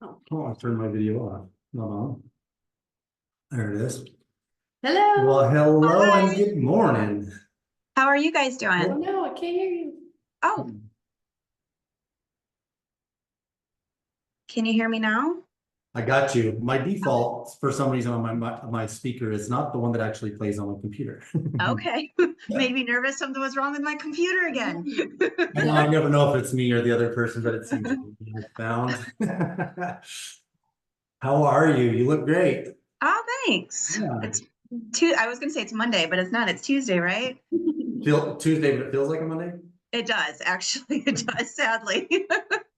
Oh, I turned my video off. Not on. There it is. Hello. Well, hello and Hi. good morning. How are you guys Oh doing? no, I can't hear you. Oh, can you hear me now? I got you. My default, for some reason, on my speaker is not the one that actually plays on my computer. Okay. Made me nervous something was wrong with my computer again. I never know if it's me or the other person, but it seems to be found. How are you? You look great. Oh, thanks. Yeah. I was gonna say it's Monday, but it's not. It's Tuesday, right? Tuesday, but it feels like a Monday. It does, actually. It does, sadly.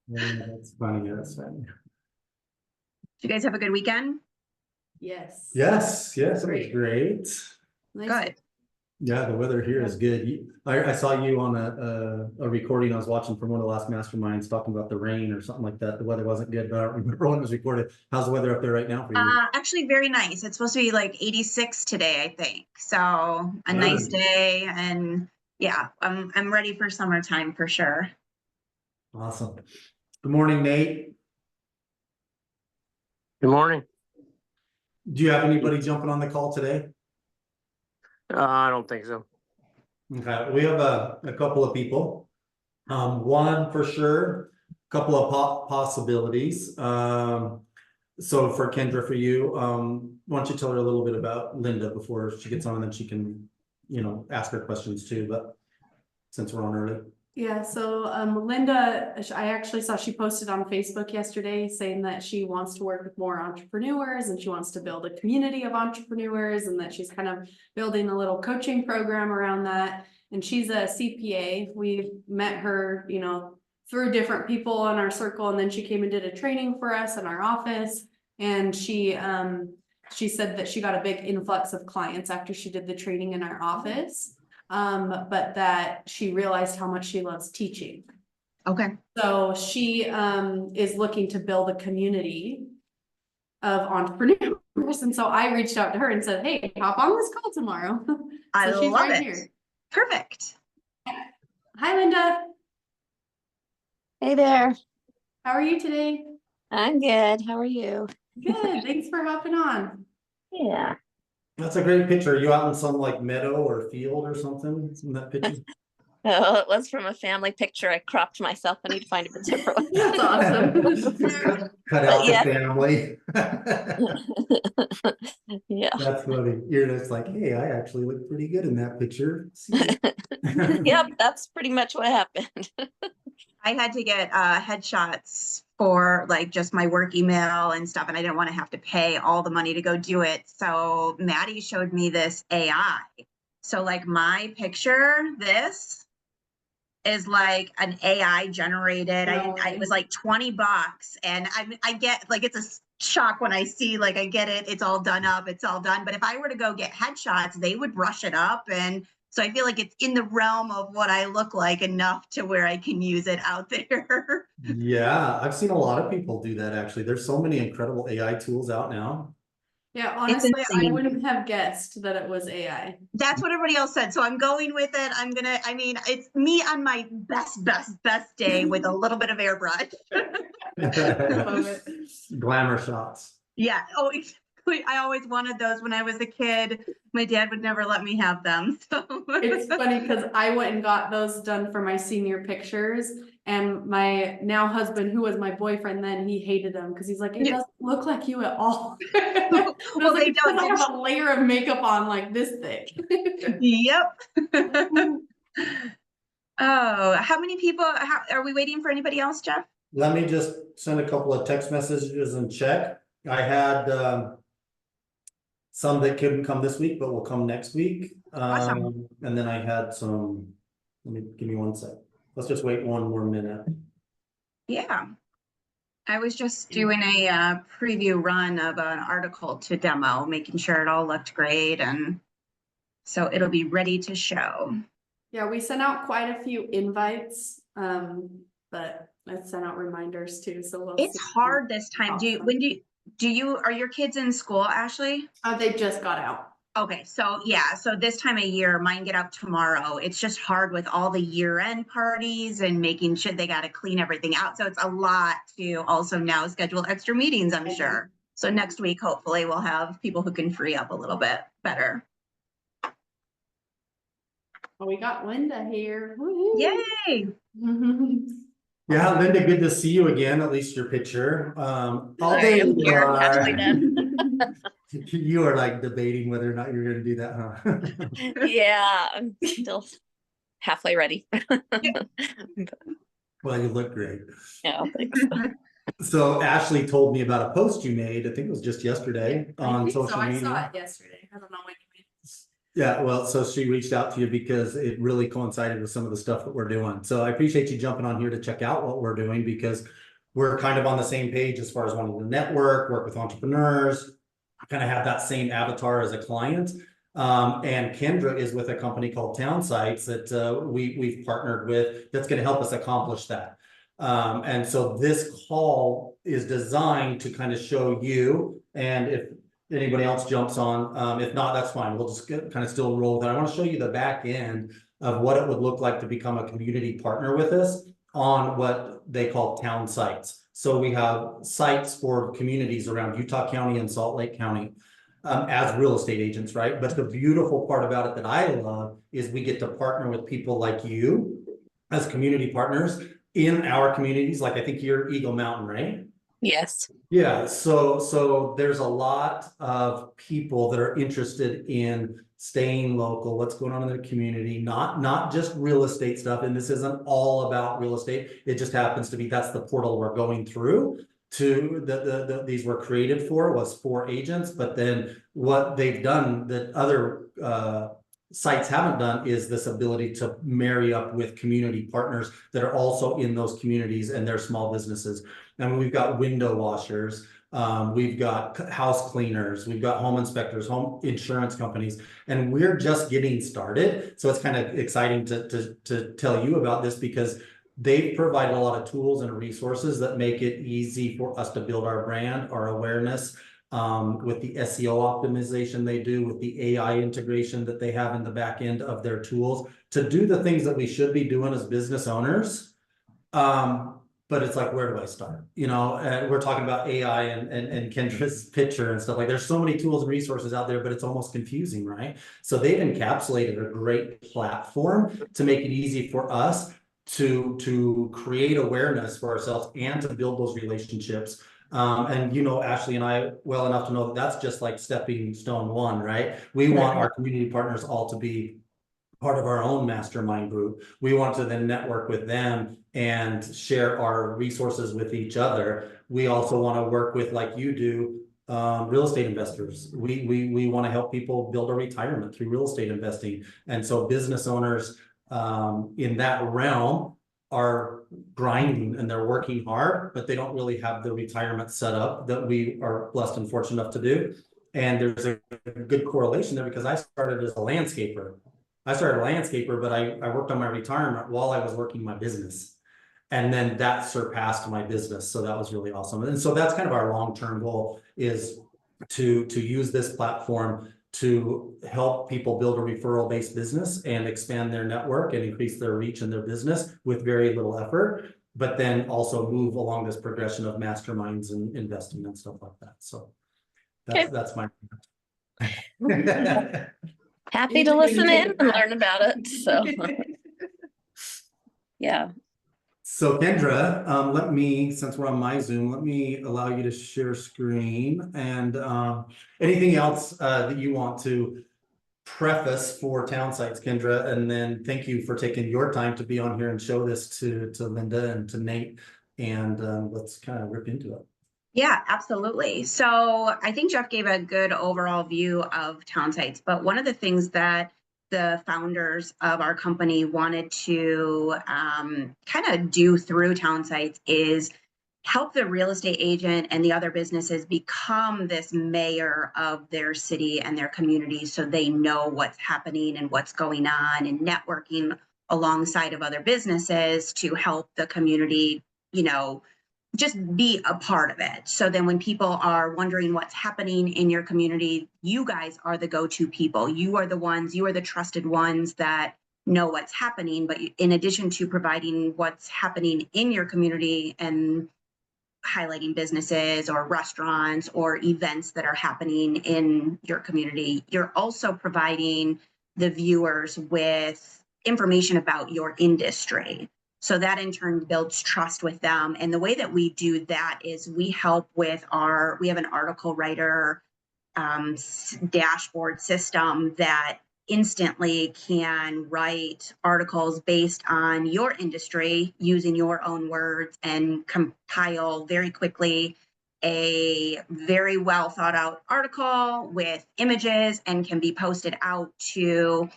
Yeah, that's funny. That's funny. Did you guys have a good weekend? Yes. Yes, it was Great. great. Nice. Good. Yeah, the weather here is good. I saw you on a recording I was watching from one of the last masterminds talking about the rain or something like that. The weather wasn't good, but I don't remember when it was recorded. How's the weather up there right now for you? Actually very nice. It's supposed to be like 86 today, I think. So a nice day, and yeah, I'm ready for summertime for sure. Awesome. Good morning, Nate. Good morning. Do you have anybody jumping on the call today? I don't think so. Okay, we have a couple of people. One for sure, a couple of possibilities. So for Kendra, for you, why don't you tell her a little bit about Linda before she gets on, and then she can, ask her questions too, but since we're on early. Yeah, so Linda, I actually saw she posted on Facebook yesterday saying that she wants to work with more entrepreneurs and she wants to build a community of entrepreneurs, and that she's kind of building a little coaching program around that. And she's a CPA. We've met her, through different people in our circle, and then she came and did a training for us in our office. And she said that she got a big influx of clients after she did the training in our office. But that she realized how much she loves teaching. Okay. So she is looking to build a community of entrepreneurs. And so I reached out to her and said, hey, hop on this call tomorrow. I So she's love right it. here. Perfect. Hi, Linda. Hey there. How are you today? I'm good. How are you? Good. Thanks for hopping on. Yeah. That's a great picture. Are you out in some like meadow or field or something in that picture? Oh, it was from a family picture. I cropped myself. I need to find a different one. That's awesome. Just cut out yeah. the family. Yeah. That's funny. You're just like, hey, I actually look pretty good in that picture. Yep, that's pretty much what happened. I had to get headshots for like just my work email and stuff, and I didn't want to have to pay all the money to go do it. So Maddie showed me this AI. So like my picture, this is like an AI generated. I was like $20, and I get like, it's a shock when I see like I get it, it's all done up, it's all done. But if I were to go get headshots, they would brush it up, and so I feel like it's in the realm of what I look like enough to where I can use it out there. Yeah, I've seen a lot of people do that actually. There's so many incredible AI tools out now. Yeah, honestly, I wouldn't have guessed that it was AI. That's what everybody else said. So I'm going with it. It's me on my best day with a little bit of airbrush. Love it. Glamour shots. Yeah. Oh, exactly. I always wanted those when I was a kid. My dad would never let me have them. So It's funny because I went and got those done for my senior pictures, and my now husband, who was my boyfriend then, he hated them because he's like, it doesn't look like you at all. Well, they don't. I have a layer of makeup on like this thick. Yep. Oh, how many people are we waiting for? Anybody else, Jeff? Let me just send a couple of text messages and check. I had some that couldn't come this week, but will come next week. Awesome. And then I had some, give me one sec. Let's just wait one more minute. Yeah. I was just doing a preview run of an article to demo, making sure it all looked great. And so it'll be ready to show. Yeah, we sent out quite a few invites, but I sent out reminders too. So we'll It's hard this time. Awesome. Are your kids in school, Ashley? They just got out. Okay, so yeah, so this time of year, mine get up tomorrow. It's just hard with all the year-end parties and making sure they got to clean everything out. So it's a lot to also now schedule extra meetings, I'm sure. So next week, hopefully, we'll have people who can free up a little bit better. Oh, we got Linda here. Woo-hoo. Yay! Yeah, Linda, good to see you again, at least your picture. Although Sorry, I'm you here, are, halfway done. you are like debating whether or not you're gonna do that, huh? Yeah, I'm still halfway ready. Well, you look great. Yeah, thanks. So Ashley told me about a post you made, I think it was just yesterday I on think so. social I media. saw it yesterday. I don't know when you made it. Yeah, well, so she reached out to you because it really coincided with some of the stuff that we're doing. So I appreciate you jumping on here to check out what we're doing because we're kind of on the same page as far as wanting to network, work with entrepreneurs, kind of have that same avatar as a client. And Kendra is with a company called Townsites that we've partnered with that's going to help us accomplish that. And so this call is designed to kind of show you, and if anybody else jumps on, if not, that's fine. We'll just kind of still roll with it. I want to show you the back end of what it would look like to become a community partner with us on what they call town sites. So we have sites for communities around Utah County and Salt Lake County as real estate agents, right? But the beautiful part about it that I love is we get to partner with people like you as community partners in our communities. Like I think you're Eagle Mountain, right? Yes. Yeah, so there's a lot of people that are interested in staying local, what's going on in their community, not just real estate stuff. And this isn't all about real estate. It just happens to be that's the portal we're going through to these were created for agents, but then what they've done that other sites haven't done is this ability to marry up with community partners that are also in those communities and their small businesses. And we've got window washers, we've got house cleaners, we've got home inspectors, home insurance companies, and we're just getting started. So it's kind of exciting to tell you about this because they've provided a lot of tools and resources that make it easy for us to build our brand, our awareness, with the SEO optimization they do, with the AI integration that they have in the back end of their tools to do the things that we should be doing as business owners. But it's like, where do I start? You know, we're talking about AI and Kendra's picture and stuff like there's so many tools and resources out there, but it's almost confusing, right? So they've encapsulated a great platform to make it easy for us to create awareness for ourselves and to build those relationships. And you know, Ashley and I well enough to know that that's just like stepping stone one, right? We want our community partners all to be part of our own mastermind group. We want to then network with them and share our resources with each other. We also want to work with, like you do, real estate investors. We want to help people build a retirement through real estate investing. And so business owners in that realm are grinding and they're working hard, but they don't really have the retirement set up that we are blessed and fortunate enough to do. And there's a good correlation there because I started as a landscaper. I started a landscaper, but I worked on my retirement while I was working my business. And then that surpassed my business. So that was really awesome. And so that's kind of our long-term goal is to use this platform to help people build a referral-based business and expand their network and increase their reach in their business with very little effort, but then also move along this progression of masterminds and investing and stuff like that. So that's my Happy to listen in and learn about it. So yeah. So Kendra, let me, since we're on my Zoom, let me allow you to share screen and anything else that you want to preface for Townsites, Kendra, and then thank you for taking your time to be on here and show this to Linda and to Nate, and let's kind of rip into it. Yeah, absolutely. So I think Jeff gave a good overall view of Townsites, but one of the things that the founders of our company wanted to kind of do through Townsites is help the real estate agent and the other businesses become this mayor of their city and their community so they know what's happening and what's going on and networking alongside of other businesses to help the community, you know, just be a part of it. So then when people are wondering what's happening in your community, you guys are the go-to people. You are the trusted ones that know what's happening. But in addition to providing what's happening in your community and highlighting businesses or restaurants or events that are happening in your community, you're also providing the viewers with information about your industry. So that in turn builds trust with them. And the way that we do that is we help with we have an article writer dashboard system that instantly can write articles based on your industry using your own words and compile very quickly a very well thought out article with images and can be posted out to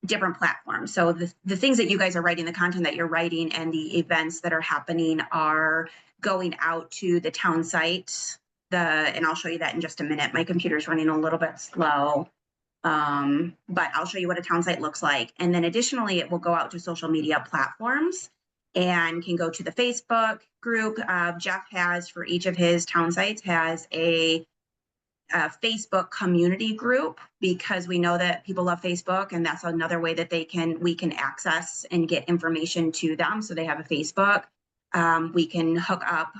different platforms. So the things that you guys are writing, the content that you're writing and the events that are happening are going out to the town site. And I'll show you that in just a minute. My computer's running a little bit slow. But I'll show you what a town site looks like. And then additionally, it will go out to social media platforms and can go to the Facebook group. Jeff has, for each of his town sites, has a Facebook community group, because we know that people love Facebook, and that's another way that we can access and get information to them. So they have a Facebook. We can hook up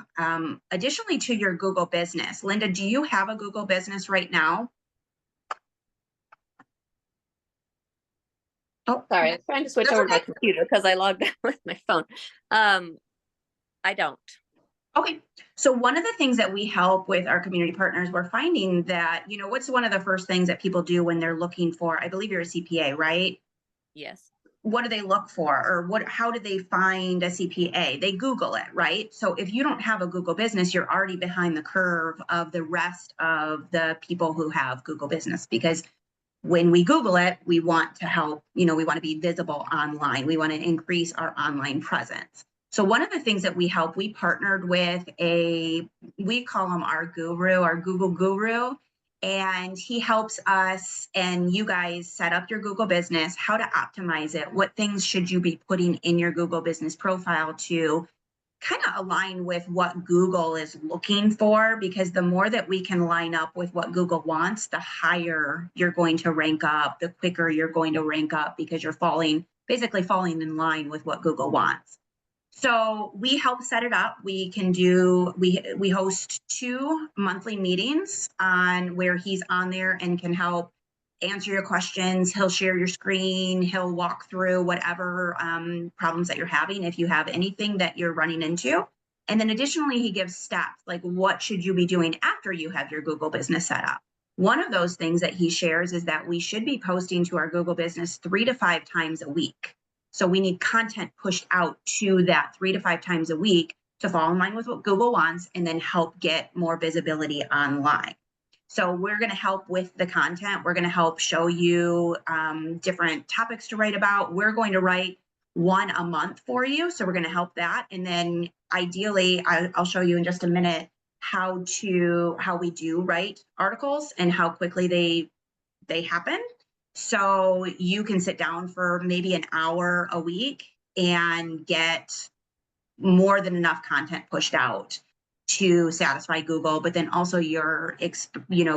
additionally to your Google business. Linda, do you have a Google business right now? Oh, sorry, I'm trying to switch That's over to my okay. computer because I logged out with my phone. I don't. Okay, so one of the things that we help with our community partners, we're finding that, what's one of the first things that people do when they're looking for, I believe you're a CPA, right? Yes. What do they look for, or how do they find a CPA? They Google it, right? So if you don't have a Google business, you're already behind the curve of the rest of the people who have Google business, because when we Google it, we want to help, we want to be visible online. We want to increase our online presence. So one of the things that we partnered with we call him our guru, our Google guru, and he helps us and you guys set up your Google business, how to optimize it, what things should you be putting in your Google business profile to kind of align with what Google is looking for, because the more that we can line up with what Google wants, the higher you're going to rank up, the quicker you're going to rank up, because you're basically falling in line with what Google wants. So we help set it up. We host 2 monthly meetings where he's on there and can help answer your questions. He'll share your screen. He'll walk through whatever problems that you're having, if you have anything that you're running into. And then additionally, he gives steps, like what should you be doing after you have your Google business set up. One of those things that he shares is that we should be posting to our Google business 3 to 5 times a week. So we need content pushed out to that 3 to 5 times a week to fall in line with what Google wants and then help get more visibility online. So we're going to help with the content. We're going to help show you different topics to write about. We're going to write 1 a month for you. So we're going to help that. And then ideally, I'll show you in just a minute how we do write articles and how quickly they happen. So you can sit down for maybe an hour a week and get more than enough content pushed out to satisfy Google, but then also you're expanding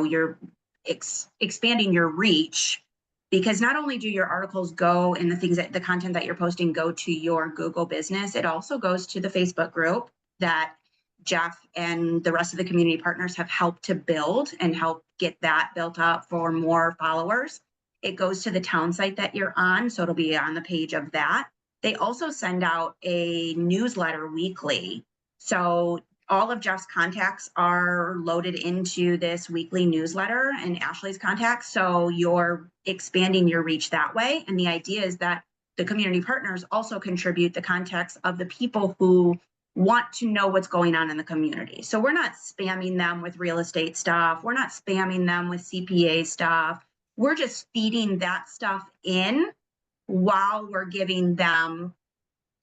your reach, because not only do your articles go and the content that you're posting go to your Google business, it also goes to the Facebook group that Jeff and the rest of the community partners have helped to build and help get that built up for more followers. It goes to the town site that you're on, so it'll be on the page of that. They also send out a newsletter weekly. So all of Jeff's contacts are loaded into this weekly newsletter and Ashley's contacts. So you're expanding your reach that way. And the idea is that the community partners also contribute the contacts of the people who want to know what's going on in the community. So we're not spamming them with real estate stuff. We're not spamming them with CPA stuff. We're just feeding that stuff in while we're giving them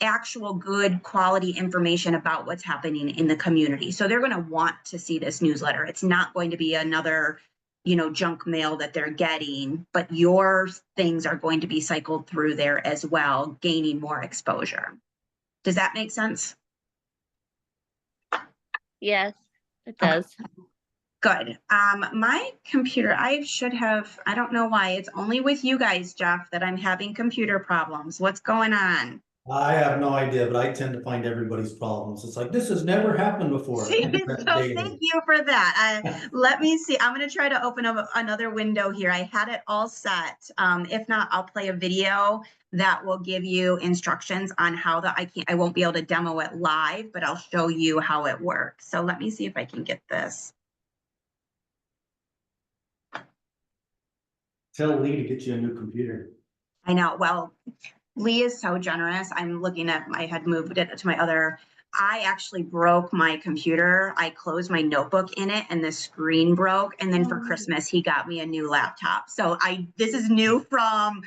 actual good quality information about what's happening in the community. So they're going to want to see this newsletter. It's not going to be another, junk mail that they're getting, but your things are going to be cycled through there as well, gaining more exposure. Does that make sense? Yes, it Okay. does. Good. My computer, I should have, I don't know why, it's only with you guys, Jeff, that I'm having computer problems. What's going on? I have no idea, but I tend to find everybody's problems. It's like, this has never happened before. So I do that daily. thank you for that. Let me see. I'm going to try to open up another window here. I had it all set. If not, I'll play a video that will give you instructions on how I won't be able to demo it live, but I'll show you how it works. So let me see if I can get this. Tell Lee to get you a new computer. I know. Well, Lee is so generous. I'm looking at, I had moved it to my other, I actually broke my computer. I closed my notebook in it and the screen broke. And then for Christmas, he got me a new laptop. So this is new from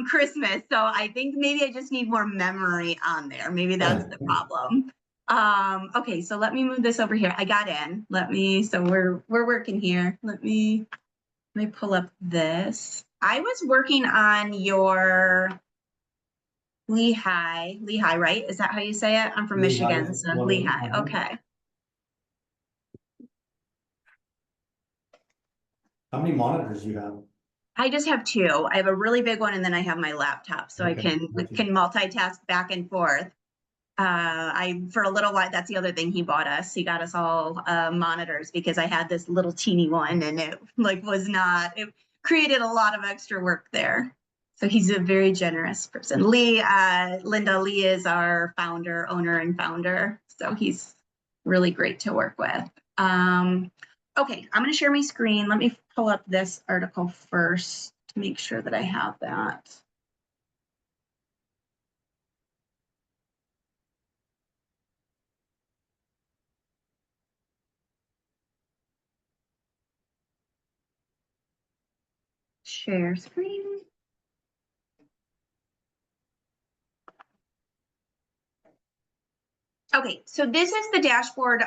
Christmas. So I think maybe I just need more memory on there. Maybe that's the problem. Okay, so let me move this over here. I got in. So we're working here. Let me pull up this. I was working on your Lehigh, right? Is that how you say it? I'm from Lehigh Michigan, is so one of them. Lehigh, okay. How many monitors do you have? I just have two. I have a really big one and then I have my laptop, so Okay, I can multitask back and forth. For a little while, that's the other thing he bought us. He got us all monitors because I had this little teeny one and it it created a lot of extra work there. So he's a very generous person. Linda Lee is our owner and founder. So he's really great to work with. Okay, I'm going to share my screen. Let me pull up this article first to make sure that I have that. Share screen. Okay, so this is the dashboard.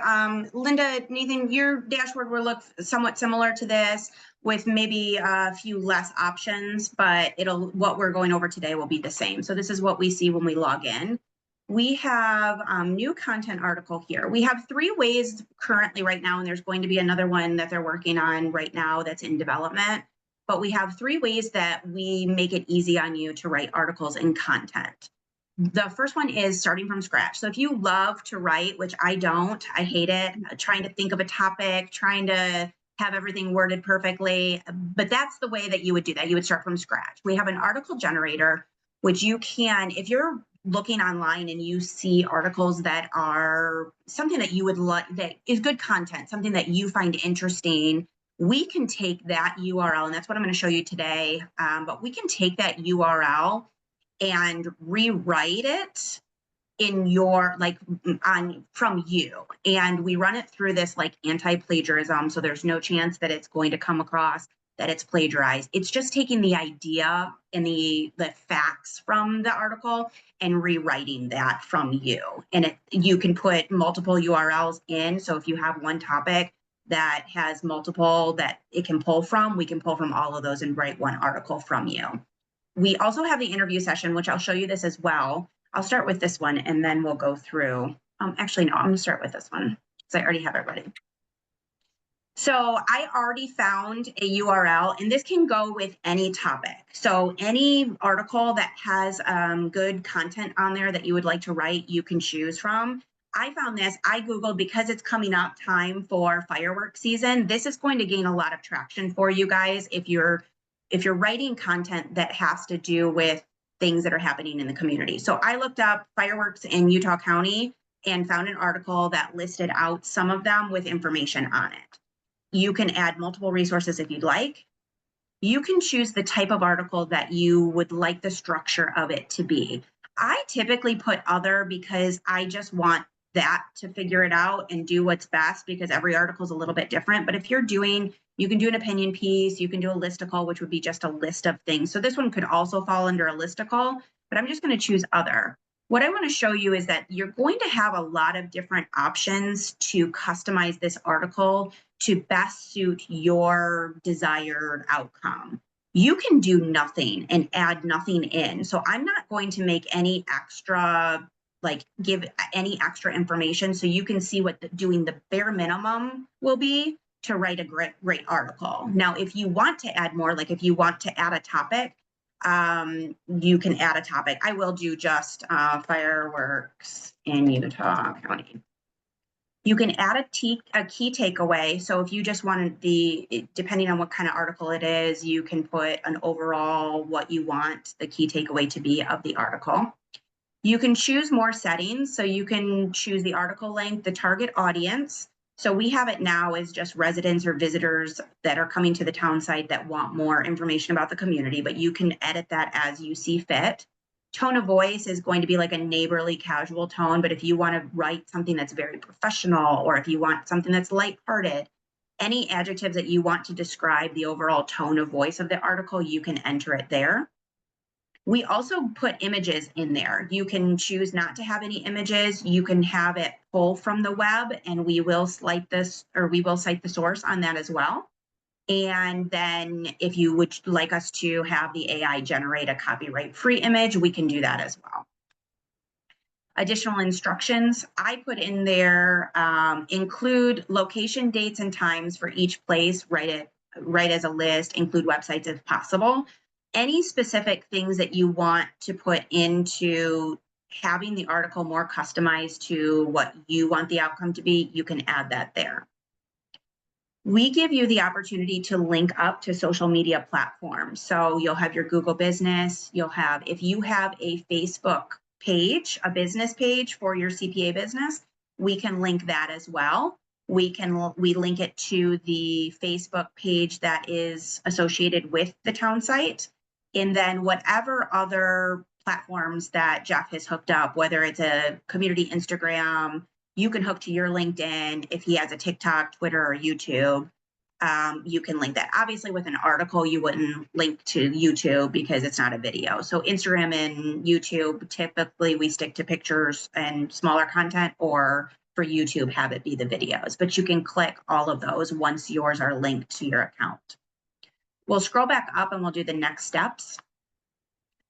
Linda, Nathan, your dashboard will look somewhat similar to this with maybe a few less options, but what we're going over today will be the same. So this is what we see when we log in. We have new content article here. We have 3 ways currently right now, and there's going to be another one that they're working on right now that's in development. But we have 3 ways that we make it easy on you to write articles and content. The first one is starting from scratch. So if you love to write, which I don't, I hate it, trying to think of a topic, trying to have everything worded perfectly, but that's the way that you would do that. You would start from scratch. We have an article generator, which you can, if you're looking online and you see articles that are something that you would like, that is good content, something that you find interesting, we can take that URL, and that's what I'm going to show you today, but we can take that URL and rewrite it in your from you, and we run it through this like anti-plagiarism, so there's no chance that it's going to come across that it's plagiarized. It's just taking the idea and the facts from the article and rewriting that from you, and you can put multiple URLs in. So if you have one topic that has multiple that it can pull from, we can pull from all of those and write one article from you. We also have the interview session, which I'll show you this as well. I'll start with this one and then we'll go through. Actually, no, I'm going to start with this one because I already have it ready. So I already found a URL, and this can go with any topic. So any article that has good content on there that you would like to write, you can choose from. I found this, I Googled, because it's coming up time for fireworks season. This is going to gain a lot of traction for you guys if you're writing content that has to do with things that are happening in the community. So I looked up fireworks in Utah County and found an article that listed out some of them with information on it. You can add multiple resources if you'd like. You can choose the type of article that you would like the structure of it to be. I typically put other because I just want that to figure it out and do what's best, because every article is a little bit different. But if you can do an opinion piece, you can do a listicle, which would be just a list of things. So this one could also fall under a listicle, but I'm just going to choose other. What I want to show you is that you're going to have a lot of different options to customize this article to best suit your desired outcome. You can do nothing and add nothing in. So I'm not going to make any extra like give any extra information, so you can see what doing the bare minimum will be to write a great article. Now, if you want to add more, like if you want to add a topic, you can add a topic. I will do just fireworks in Utah County. You can add a key takeaway. So if you just wanted depending on what kind of article it is, you can put an overall what you want the key takeaway to be of the article. You can choose more settings. So you can choose the article length, the target audience. So we have it now as just residents or visitors that are coming to the town site that want more information about the community, but you can edit that as you see fit. Tone of voice is going to be like a neighborly, casual tone, but if you want to write something that's very professional, or if you want something that's lighthearted, any adjectives that you want to describe the overall tone of voice of the article, you can enter it there. We also put images in there. You can choose not to have any images. You can have it pull from the web, and we will cite this, or we will cite the source on that as well. And then if you would like us to have the AI generate a copyright-free image, we can do that as well. Additional instructions I put in there include location, dates, and times for each place. Write as a list, include websites if possible. Any specific things that you want to put into having the article more customized to what you want the outcome to be, you can add that there. We give you the opportunity to link up to social media platforms. So you'll have your Google business, you'll have, if you have a Facebook page, a business page for your CPA business, we can link that as well. We link it to the Facebook page that is associated with the town site. And then whatever other platforms that Jeff has hooked up, whether it's a community Instagram, you can hook to your LinkedIn. If he has a TikTok, Twitter, or YouTube, you can link that. Obviously, with an article, you wouldn't link to YouTube because it's not a video. So Instagram and YouTube, typically we stick to pictures and smaller content, or for YouTube, have it be the videos. But you can click all of those once yours are linked to your account. We'll scroll back up and we'll do the next steps.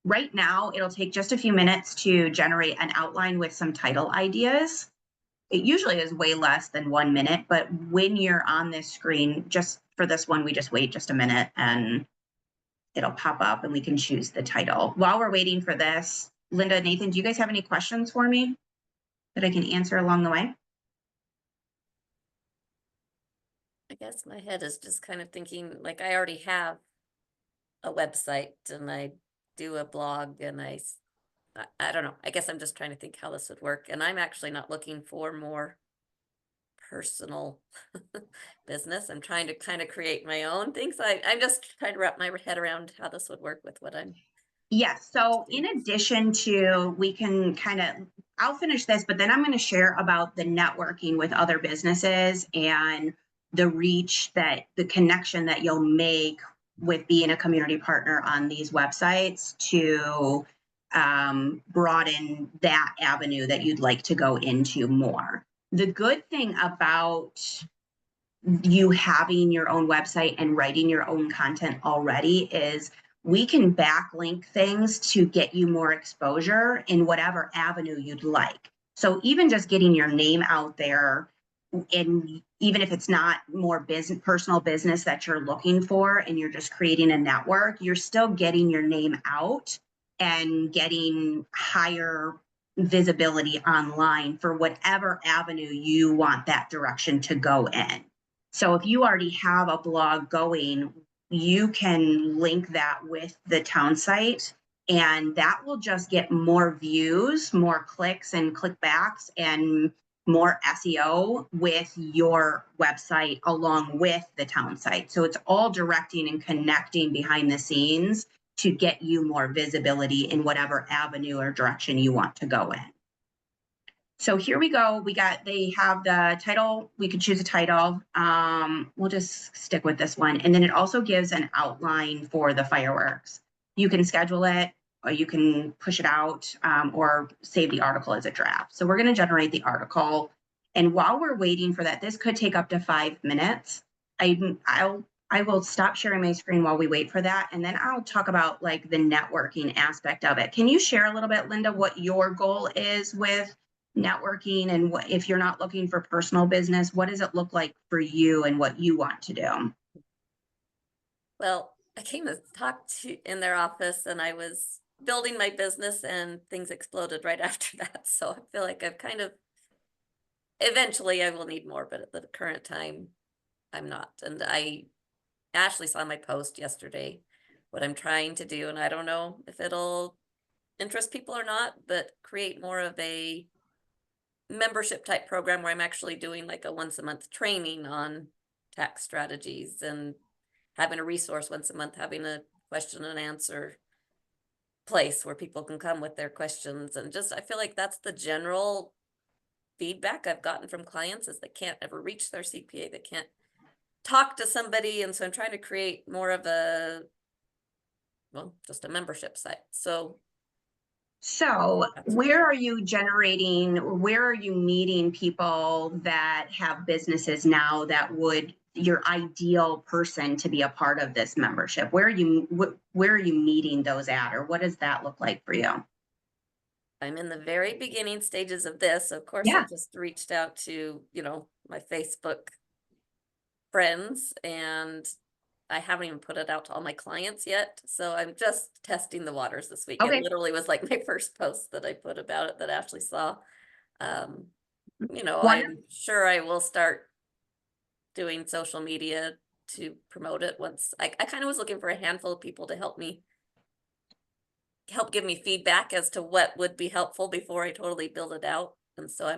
Right now, it'll take just a few minutes to generate an outline with some title ideas. It usually is way less than 1 minute, but when you're on this screen, just for this one, we just wait just a minute and it'll pop up and we can choose the title. While we're waiting for this, Linda, Nathan, do you guys have any questions for me that I can answer along the way? I guess my head is just kind of thinking, like, I already have a website and I do a blog and I don't know. I guess I'm just trying to think how this would work. And I'm actually not looking for more personal business. I'm trying to kind of create my own things. I'm just trying to wrap my head around how this would work with what I'm. Yes. So in addition to, we can I'll finish this, but then I'm going to share about the networking with other businesses and the reach, that the connection that you'll make with being a community partner on these websites to broaden that avenue that you'd like to go into more. The good thing about you having your own website and writing your own content already is we can backlink things to get you more exposure in whatever avenue you'd like. So even just getting your name out there, and even if it's not more personal business that you're looking for and you're just creating a network, you're still getting your name out and getting higher visibility online for whatever avenue you want that direction to go in. So if you already have a blog going, you can link that with the town site, and that will just get more views, more clicks and clickbacks, and more SEO with your website along with the town site. So it's all directing and connecting behind the scenes to get you more visibility in whatever avenue or direction you want to go in. So here we go. They have the title. We could choose a title. We'll just stick with this one. And then it also gives an outline for the fireworks. You can schedule it, or you can push it out, or save the article as a draft. So we're going to generate the article. And while we're waiting for that, this could take up to 5 minutes. I will stop sharing my screen while we wait for that, and then I'll talk about like the networking aspect of it. Can you share a little bit, Linda, what your goal is with networking, and what, if you're not looking for personal business, what does it look like for you and what you want to do? Well, I came to talk to in their office and I was building my business and things exploded right after that. So I feel like I've kind of, eventually I will need more, but at the current time, I'm not. And Ashley saw my post yesterday, what I'm trying to do, and I don't know if it'll interest people or not, but create more of a membership type program where I'm actually doing like a once a month training on tax strategies and having a resource once a month, having a question and answer place where people can come with their questions. And just, I feel like that's the general feedback I've gotten from clients is they can't ever reach their CPA. They can't talk to somebody. And so I'm trying to create more of a, well, just a membership site. So Where are you generating, where are you meeting people that have businesses now that would, your ideal person to be a part of this membership? Where are you meeting those at, or what does that look like for you? I'm in the very beginning stages of this. Of course, Yeah. I just reached out to, my Facebook friends, and I haven't even put it out to all my clients yet. So I'm just testing the waters this week. Okay. It literally was like my first post that I put about it that Ashley saw. I'm sure I will start doing social media to promote it once. I kind of was looking for a handful of people to help give me feedback as to what would be helpful before I totally build it out. And so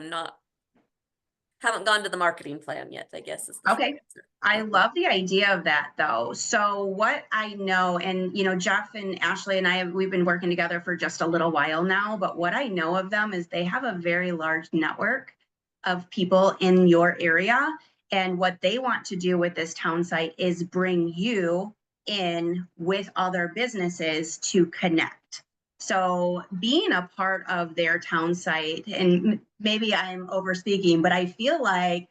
haven't gone to the marketing plan yet, I guess is the short Okay. answer. I love the idea of that though. So what I know, and Jeff and Ashley and we've been working together for just a little while now, but what I know of them is they have a very large network of people in your area. And what they want to do with this town site is bring you in with other businesses to connect. So being a part of their town site, and maybe I'm over speaking, but I feel like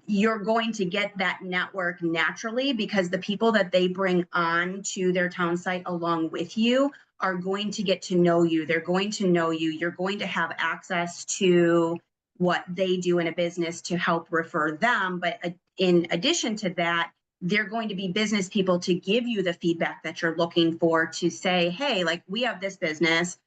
you're going to get that network naturally because the people that they bring on to their town site along with you are going to get to know you. They're going to know you. You're going to have access to what they do in a business to help refer them. But in addition to that, they're going to be business people to give you the feedback that you're looking for, to say, hey, like, we have this business,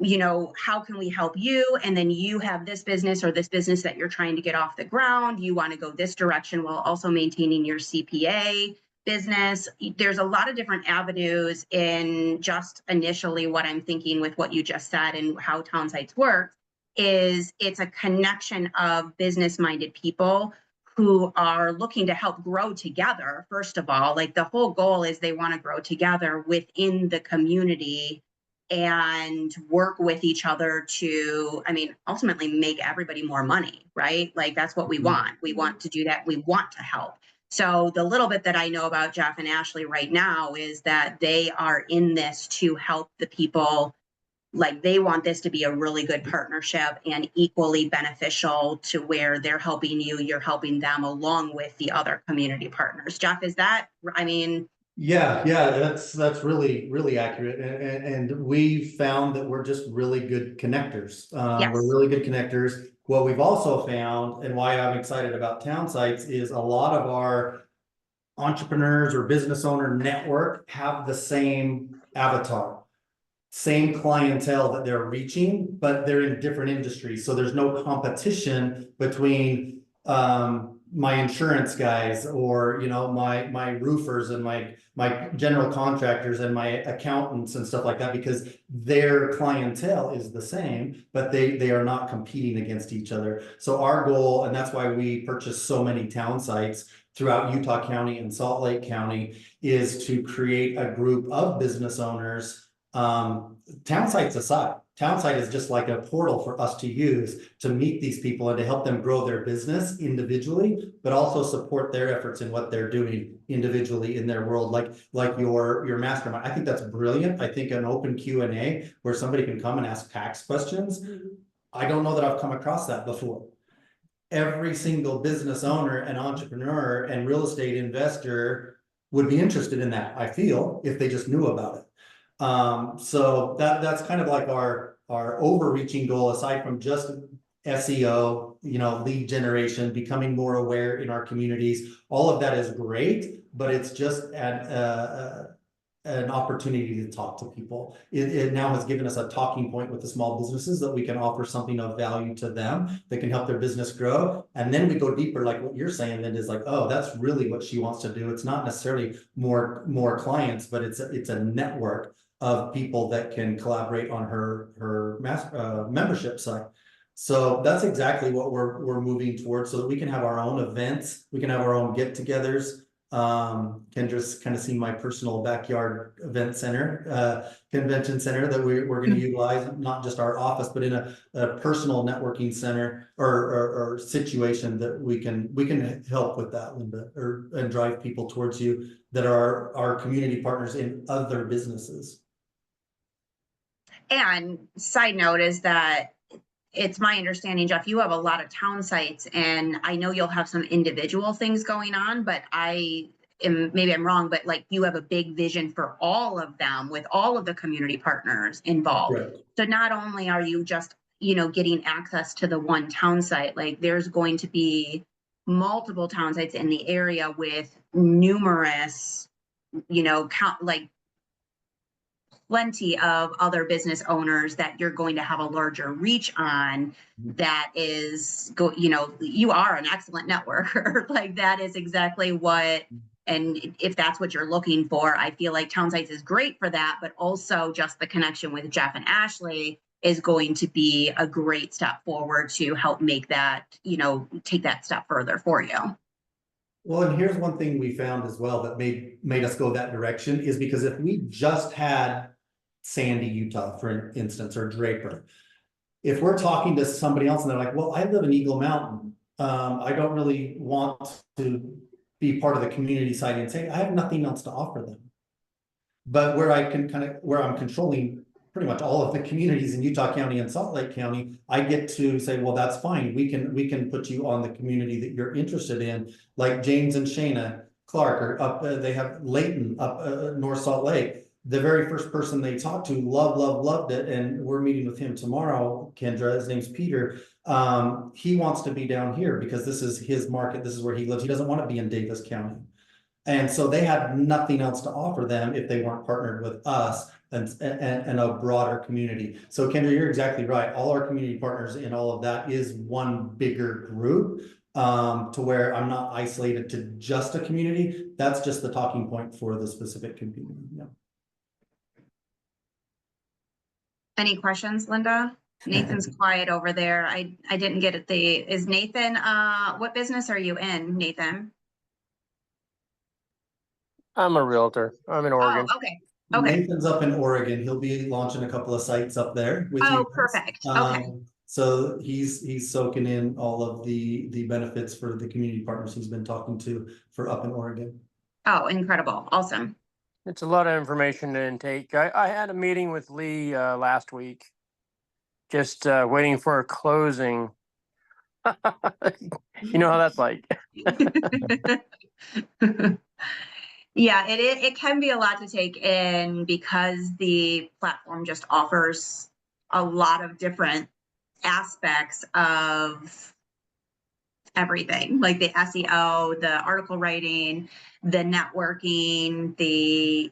how can we help you? And then you have this business or this business that you're trying to get off the ground. You want to go this direction while also maintaining your CPA business. There's a lot of different avenues in just initially what I'm thinking with what you just said and how town sites work is it's a connection of business-minded people who are looking to help grow together. First of all, like the whole goal is they want to grow together within the community and work with each other to, ultimately make everybody more money, right? Like that's what we want. We want to do that. We want to help. So the little bit that I know about Jeff and Ashley right now is that they are in this to help the people. Like they want this to be a really good partnership and equally beneficial to where they're helping you, you're helping them along with the other community partners. Jeff, is that, Yeah, that's really, really accurate. And we found that we're just really good connectors. Yes. We're really good connectors. What we've also found, and why I'm excited about town sites, is a lot of our entrepreneurs or business owner network have the same avatar, same clientele that they're reaching, but they're in different industries. So there's no competition between my insurance guys or my roofers and my general contractors and my accountants and stuff like that, because their clientele is the same, but they are not competing against each other. So our goal, and that's why we purchase so many town sites throughout Utah County and Salt Lake County, is to create a group of business owners. Town sites aside, town site is just like a portal for us to use to meet these people and to help them grow their business individually, but also support their efforts in what they're doing individually in their world, like your mastermind. I think that's brilliant. I think an open Q&A where somebody can come and ask tax questions. I don't know that I've come across that before. Every single business owner and entrepreneur and real estate investor would be interested in that, I feel, if they just knew about it. So that's kind of like our overreaching goal, aside from just SEO, lead generation, becoming more aware in our communities. All of that is great, but it's just an opportunity to talk to people. It now has given us a talking point with the small businesses that we can offer something of value to them that can help their business grow. And then we go deeper, like what you're saying, and is like, oh, that's really what she wants to do. It's not necessarily more clients, but it's a network of people that can collaborate on her membership site. So that's exactly what we're moving towards, so that we can have our own events, we can have our own get-togethers. Kendra's kind of seen my personal backyard event center, convention center that we're going to utilize, not just our office, but in a personal networking center or situation that we can help with that, Linda, and drive people towards you that are our community partners in other businesses. And side note is that it's my understanding, Jeff, you have a lot of town sites, and I know you'll have some individual things going on, but maybe I'm wrong, but like you have a big vision for all of them with all of the community partners involved. Right. So not only are you just, getting access to the one town site, like there's going to be multiple town sites in the area with numerous, plenty of other business owners that you're going to have a larger reach on. That is you are an excellent networker. Like that is exactly what, and if that's what you're looking for, I feel like Townsites is great for that, but also just the connection with Jeff and Ashley is going to be a great step forward to help make that, take that step further for you. Well, and here's one thing we found as well that made us go that direction, is because if we just had Sandy, Utah, for instance, or Draper, if we're talking to somebody else and they're like, well, I live in Eagle Mountain, I don't really want to be part of the community side and say I have nothing else to offer them. But where I'm controlling pretty much all of the communities in Utah County and Salt Lake County, I get to say, well, that's fine. We can put you on the community that you're interested in, like James and Shayna Clark are up. They have Layton up North Salt Lake. The very first person they talked to loved it, and we're meeting with him tomorrow. Kendra, his name's Peter. He wants to be down here because this is his market. This is where he lives. He doesn't want to be in Davis County. And so they had nothing else to offer them if they weren't partnered with us and a broader community. So Kendra, you're exactly right. All our community partners in all of that is one bigger group, to where I'm not isolated to just a community. That's just the talking point for the specific community. Yeah. Any questions, Linda? Nathan's quiet over there. I didn't get it. Is Nathan, what business are you in, Nathan? I'm a realtor. I'm in Oregon. Oh, okay. Okay. Nathan's up in Oregon. He'll be launching a couple of sites up there with you. Oh, perfect. Okay. So he's soaking in all of the benefits for the community partners he's been talking to for up in Oregon. Oh, incredible. Awesome. It's a lot of information to intake. I had a meeting with Lee last week, just waiting for a closing. You know how that's like. Yeah, it can be a lot to take in because the platform just offers a lot of different aspects of everything, like the SEO, the article writing, the networking, the,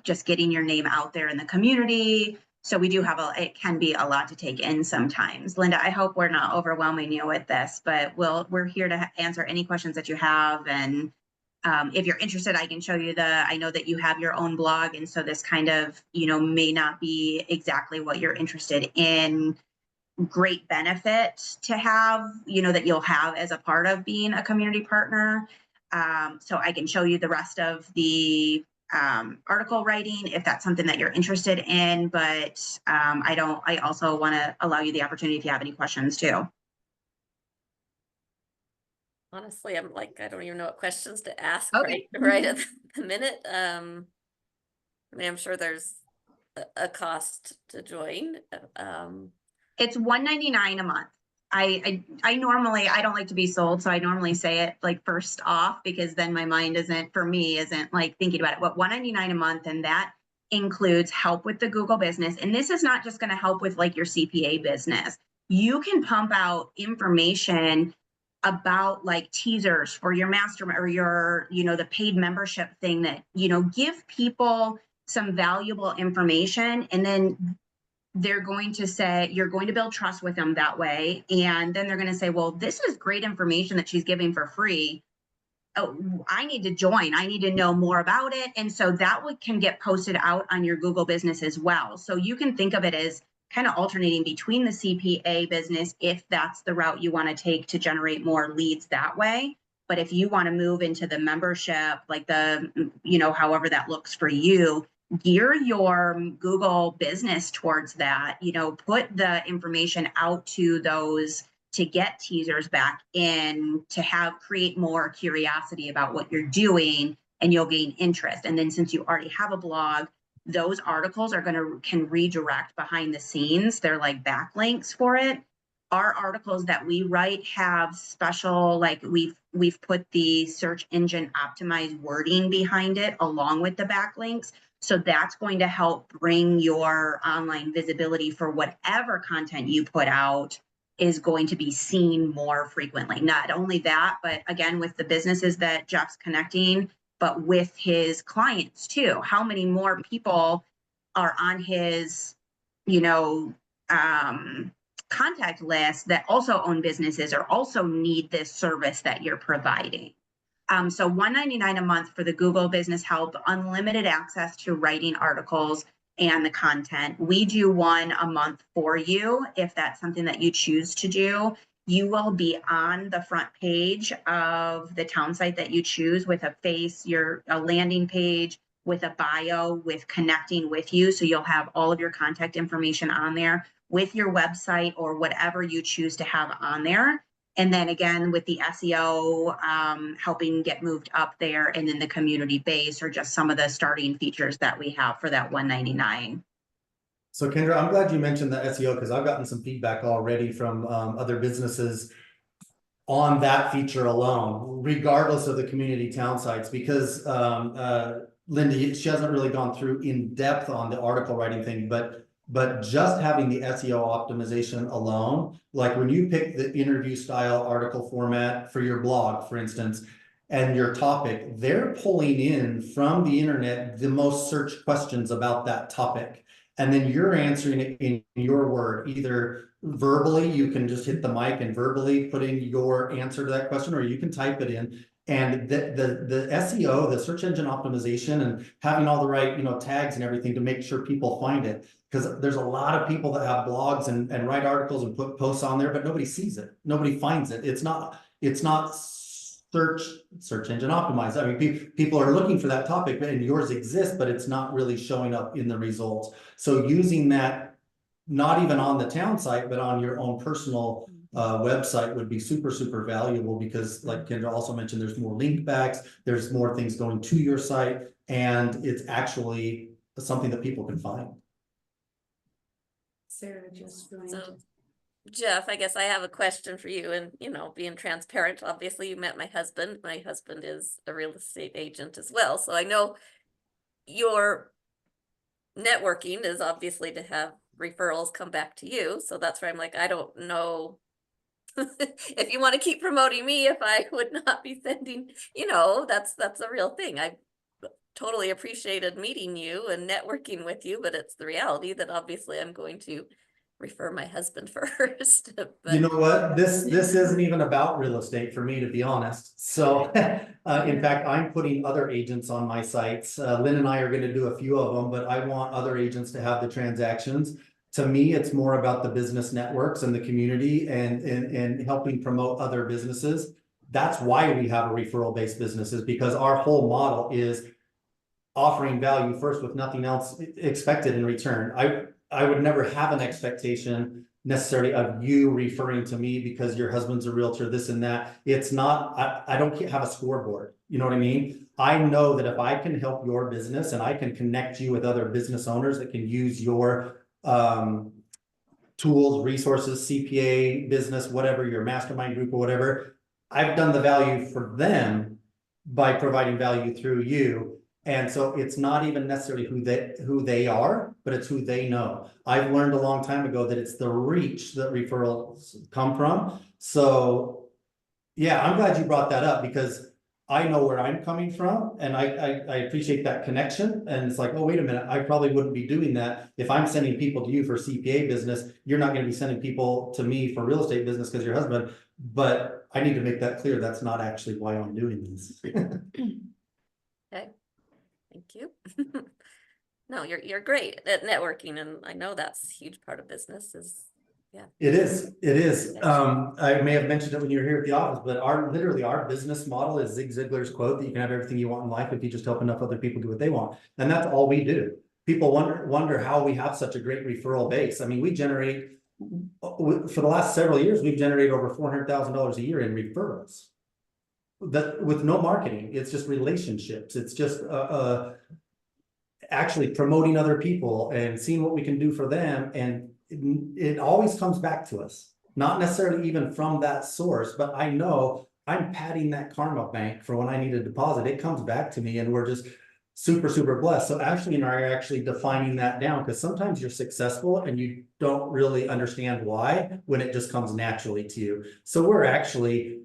just getting your name out there in the community. So we do have it can be a lot to take in sometimes. Linda, I hope we're not overwhelming you with this, but we're here to answer any questions that you have. And if you're interested, I can show you I know that you have your own blog. And so this kind of, may not be exactly what you're interested in. Great benefit to have, that you'll have as a part of being a community partner. So I can show you the rest of the article writing if that's something that you're interested in, but I also want to allow you the opportunity if you have any questions too. Honestly, I'm like, I don't even know what questions to ask Okay. right at the minute. I mean, I'm sure there's a cost to join. It's $199 a month. I normally, I don't like to be sold, so I normally say it like first off, because then my mind isn't like thinking about it. But $199 a month, and that includes help with the Google business. And this is not just going to help with like your CPA business. You can pump out information about like teasers for your mastermind or your, the paid membership thing that, give people some valuable information, and then they're going to say, you're going to build trust with them that way. And then they're going to say, well, this is great information that she's giving for free. Oh, I need to join. I need to know more about it. And so that can get posted out on your Google business as well. So you can think of it as kind of alternating between the CPA business, if that's the route you want to take to generate more leads that way. But if you want to move into the membership, like however that looks for you, gear your Google business towards that, put the information out to those to get teasers back in, to create more curiosity about what you're doing, and you'll gain interest. And then since you already have a blog, those articles can redirect behind the scenes. They're like backlinks for it. Our articles that we write have special, like we've put the search engine optimized wording behind it along with the backlinks. So that's going to help bring your online visibility for whatever content you put out is going to be seen more frequently. Not only that, but again, with the businesses that Jeff's connecting, but with his clients too. How many more people are on his, contact list that also own businesses or also need this service that you're providing? So $199 a month for the Google Business Help, unlimited access to writing articles and the content. We do one a month for you if that's something that you choose to do. You will be on the front page of the Townsite that you choose with a landing page with a bio, with connecting with you. So you'll have all of your contact information on there with your website or whatever you choose to have on there. And then again, with the SEO, helping get moved up there, and then the community base are just some of the starting features that we have for that $199. So Kendra, I'm glad you mentioned the SEO, because I've gotten some feedback already from other businesses on that feature alone, regardless of the community town sites, because Linda, she hasn't really gone through in depth on the article writing thing, but just having the SEO optimization alone, like when you pick the interview style article format for your blog, for instance, and your topic, they're pulling in from the internet the most searched questions about that topic. And then you're answering it in your word, either verbally, you can just hit the mic and verbally put in your answer to that question, or you can type it in. And the SEO, the search engine optimization, and having all the right, tags and everything to make sure people find it. Because there's a lot of people that have blogs and write articles and put posts on there, but nobody sees it. Nobody finds it. It's not search engine optimized. I mean, people are looking for that topic, and yours exists, but it's not really showing up in the results. So using that, not even on the town site, but on your own personal website would be super, super valuable, because like Kendra also mentioned, there's more link backs, there's more things going to your site, and it's actually something that people can find. Sarah just joined. So, Jeff, I guess I have a question for you, and being transparent, obviously you met my husband. My husband is a real estate agent as well. So I know your networking is obviously to have referrals come back to you. So that's where I'm like, I don't know if you want to keep promoting me, if I would not be sending, that's a real thing. I totally appreciated meeting you and networking with you, but it's the reality that obviously I'm going to refer my husband first. But you know what? This isn't even about real estate for me, to be honest. So in fact, I'm putting other agents on my sites. Lynn and I are going to do a few of them, but I want other agents to have the transactions. To me, it's more about the business networks and the community and helping promote other businesses. That's why we have a referral-based businesses, because our whole model is offering value first with nothing else expected in return. I would never have an expectation necessarily of you referring to me because your husband's a realtor, this and that. It's not, I don't have a scoreboard. You know what I mean? I know that if I can help your business and I can connect you with other business owners that can use your tools, resources, CPA, business, whatever, your mastermind group or whatever. I've done the value for them by providing value through you. And so it's not even necessarily who they are, but it's who they know. I've learned a long time ago that it's the reach that referrals come from. So yeah, I'm glad you brought that up because I know where I'm coming from and I appreciate that connection. And it's like, oh, wait a minute, I probably wouldn't be doing that. If I'm sending people to you for CPA business, you're not going to be sending people to me for real estate business because your husband, but I need to make that clear. That's not actually why I'm doing this. Okay, thank you. No, you're great at networking, and I know that's a huge part of business is, yeah. It is. I may have mentioned it when you were here at the office, but literally our business model is Zig Ziglar's quote that you can have everything you want in life if you just help enough other people do what they want. And that's all we do. People wonder how we have such a great referral base. I mean, we generate, for the last several years, we've generated over $400,000 a year in referrals. That with no marketing, it's just relationships. It's just actually promoting other people and seeing what we can do for them. And it always comes back to us, not necessarily even from that source, but I know I'm padding that karma bank for when I need a deposit. It comes back to me and we're just super, super blessed. So Ashley and I are actually defining that down because sometimes you're successful and you don't really understand why when it just comes naturally to you. So we're actually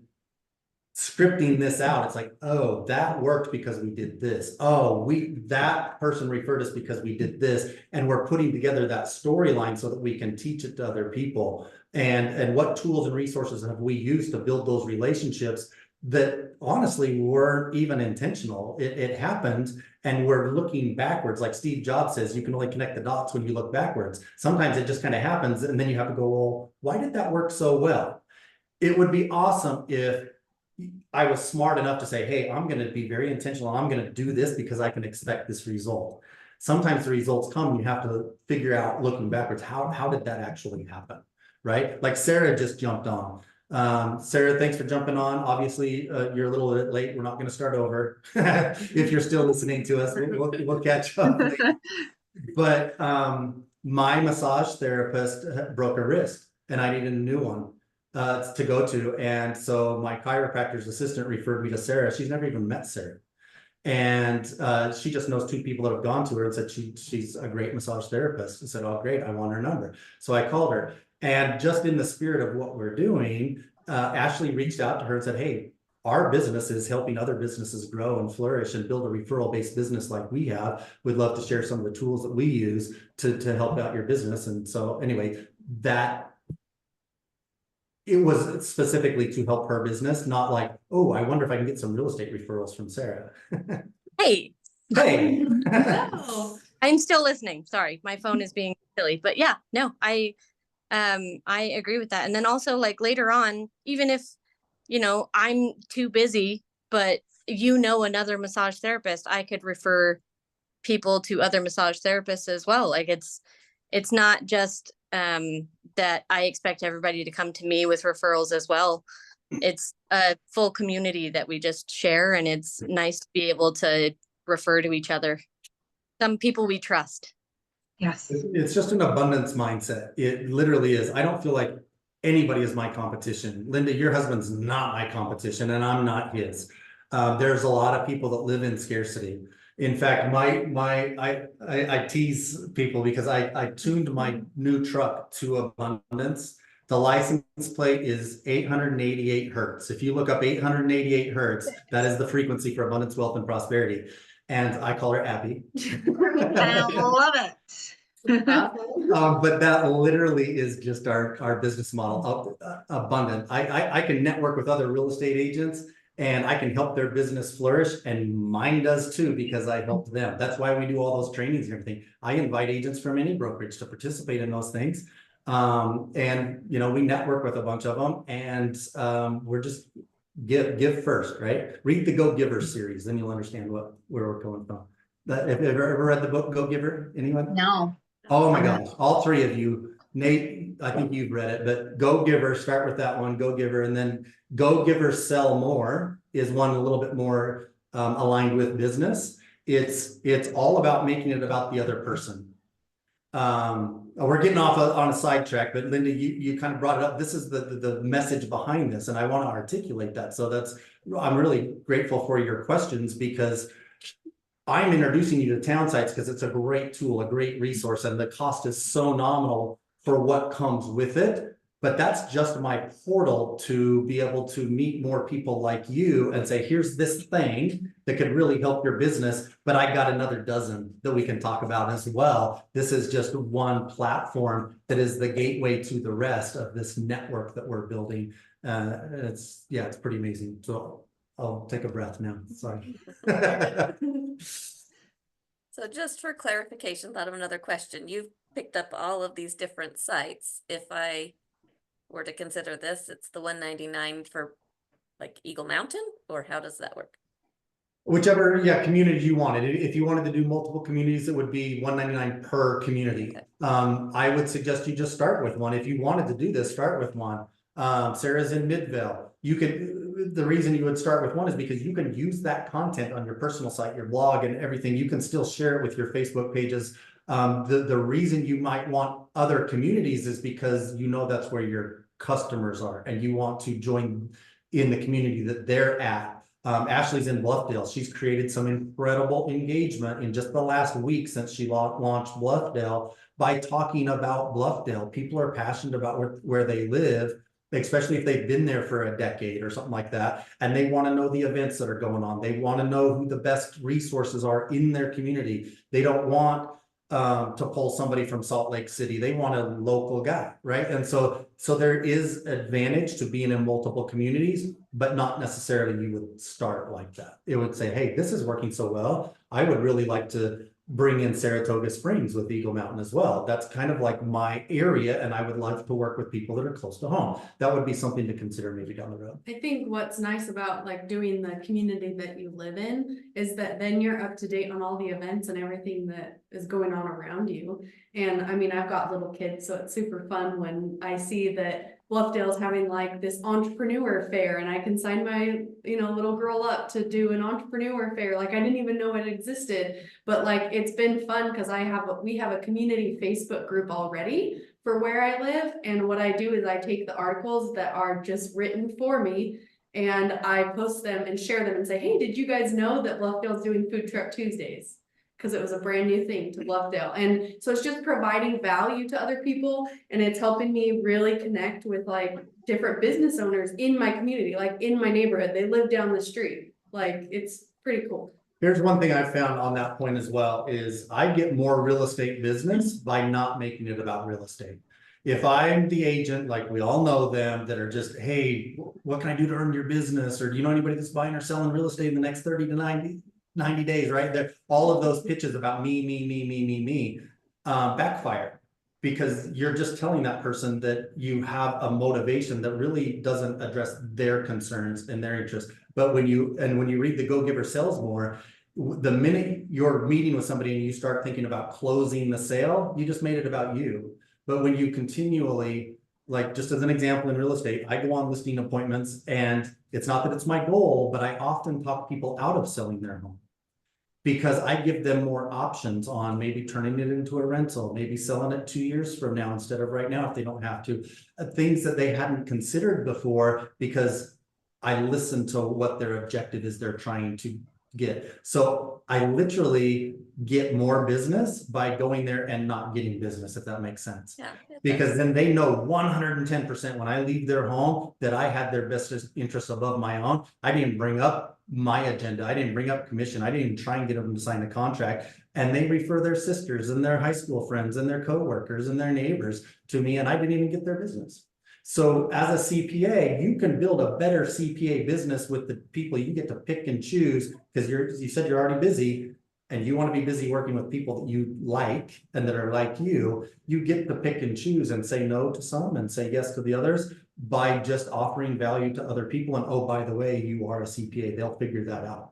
scripting this out. It's like, oh, that worked because we did this. Oh, that person referred us because we did this. And we're putting together that storyline so that we can teach it to other people. And what tools and resources have we used to build those relationships that honestly weren't even intentional. It happened and we're looking backwards. Like Steve Jobs says, you can only connect the dots when you look backwards. Sometimes it just kind of happens and then you have to go, well, why did that work so well? It would be awesome if I was smart enough to say, hey, I'm going to be very intentional. I'm going to do this because I can expect this result. Sometimes the results come, you have to figure out looking backwards, how did that actually happen? Right? Like Sarah just jumped on. Sarah, thanks for jumping on. Obviously, you're a little bit late. We're not going to start over. If you're still listening to us, we'll catch up. But my massage therapist broke her wrist and I needed a new one to go to. And so my chiropractor's assistant referred me to Sarah. She's never even met Sarah. And she just knows two people that have gone to her and said she's a great massage therapist. I said, oh, great, I want her number. So I called her. And just in the spirit of what we're doing, Ashley reached out to her and said, hey, our business is helping other businesses grow and flourish and build a referral-based business like we have. We'd love to share some of the tools that we use to help out your business. And so anyway, it was specifically to help her business, not like, oh, I wonder if I can get some real estate referrals from Sarah. Hey, Hey. No. I'm still listening. Sorry, my phone is being silly, but yeah, no, I agree with that. And then also like later on, even if, you know, I'm too busy, but you know, another massage therapist, I could refer people to other massage therapists as well. Like it's not just that I expect everybody to come to me with referrals as well. It's a full community that we just share, and it's nice to be able to refer to each other. Some people we trust. Yes. It's just an abundance mindset. It literally is. I don't feel like anybody is my competition. Linda, your husband's not my competition and I'm not his. There's a lot of people that live in scarcity. In fact, I tease people because I tuned my new truck to abundance. The license plate is 888 hertz. If you look up 888 hertz, that is the frequency for abundance, wealth, and prosperity. And I call her Abby. I love it. But that literally is just our business model, abundant. I can network with other real estate agents and I can help their business flourish, and mine does too, because I helped them. That's why we do all those trainings and everything. I invite agents from any brokerage to participate in those things. And you know, we network with a bunch of them, and we're just give first, right? Read the Go Giver series, then you'll understand where we're coming from. Have you ever read the book Go Giver? Anyone? No. Oh my gosh, all three of you. Nate, I think you've read it, but Go Giver, start with that one, Go Giver, and then Go Giver Sell More is one a little bit more aligned with business. It's all about making it about the other person. we're getting off on a sidetrack, but Linda, you kind of brought it up. This is the message behind this, and I want to articulate that. So I'm really grateful for your questions, because I'm introducing you to Townsites because it's a great tool, a great resource, and the cost is so nominal for what comes with it. But that's just my portal to be able to meet more people like you and say, here's this thing that could really help your business, but I got another dozen that we can talk about as well. This is just one platform that is the gateway to the rest of this network that we're building. It's pretty amazing. So I'll take a breath now. Sorry. So just for clarification, thought of another question. You've picked up all of these different sites. If I were to consider this, it's the 199 for like Eagle Mountain, or how does that work? Whichever, community you wanted. If you wanted to do multiple communities, it would be $199 per community. Okay. I would suggest you just start with one. If you wanted to do this, start with one. Sarah's in Midvale. The reason you would start with one is because you can use that content on your personal site, your blog and everything. You can still share it with your Facebook pages. The reason you might want other communities is because you know that's where your customers are and you want to join in the community that they're at. Ashley's in Bluffdale. She's created some incredible engagement in just the last week since she launched Bluffdale by talking about Bluffdale. People are passionate about where they live, especially if they've been there for a decade or something like that. And they want to know the events that are going on. They want to know who the best resources are in their community. They don't want to pull somebody from Salt Lake City. They want a local guy, right? And so there is advantage to being in multiple communities, but not necessarily you would start like that. It would say, hey, this is working so well. I would really like to bring in Saratoga Springs with Eagle Mountain as well. That's kind of like my area, and I would love to work with people that are close to home. That would be something to consider maybe down the road. I think what's nice about like doing the community that you live in is that then you're up to date on all the events and everything that is going on around you. And I mean, I've got little kids, so it's super fun when I see that Bluffdale's having like this entrepreneur fair and I can sign my, little girl up to do an entrepreneur fair. Like I didn't even know it existed, but like, it's been fun because we have a community Facebook group already for where I live. And what I do is I take the articles that are just written for me and I post them and share them and say, hey, did you guys know that Bluffdale's doing Food Truck Tuesdays? Because it was a brand new thing to Bluffdale. And so it's just providing value to other people. And it's helping me really connect with like different business owners in my community, like in my neighborhood. They live down the street. Like it's pretty cool. Here's one thing I found on that point as well is I get more real estate business by not making it about real estate. If I'm the agent, like we all know them that are just, hey, what can I do to earn your business? Or do you know anybody that's buying or selling real estate in the next 30 to 90 days, right? There, all of those pitches about me, backfire because you're just telling that person that you have a motivation that really doesn't address their concerns and their interests. But when you read the Go Giver Sells More, the minute you're meeting with somebody and you start thinking about closing the sale, you just made it about you. But when you continually, like just as an example in real estate, I go on listing appointments and it's not that it's my goal, but I often talk people out of selling their home because I give them more options on maybe turning it into a rental, maybe selling it 2 years from now instead of right now if they don't have to. Things that they hadn't considered before because I listen to what their objective is they're trying to get. So I literally get more business by going there and not getting business, if that makes sense. Yeah. Because then they know 110% when I leave their home that I had their best interests above my own. I didn't bring up my agenda. I didn't bring up commission. I didn't even try and get them to sign a contract. And they refer their sisters and their high school friends and their coworkers and their neighbors to me. And I didn't even get their business. So as a CPA, you can build a better CPA business with the people you get to pick and choose because you said you're already busy and you want to be busy working with people that you like and that are like you get to pick and choose and say no to some and say yes to the others by just offering value to other people. And oh, by the way, you are a CPA. They'll figure that out.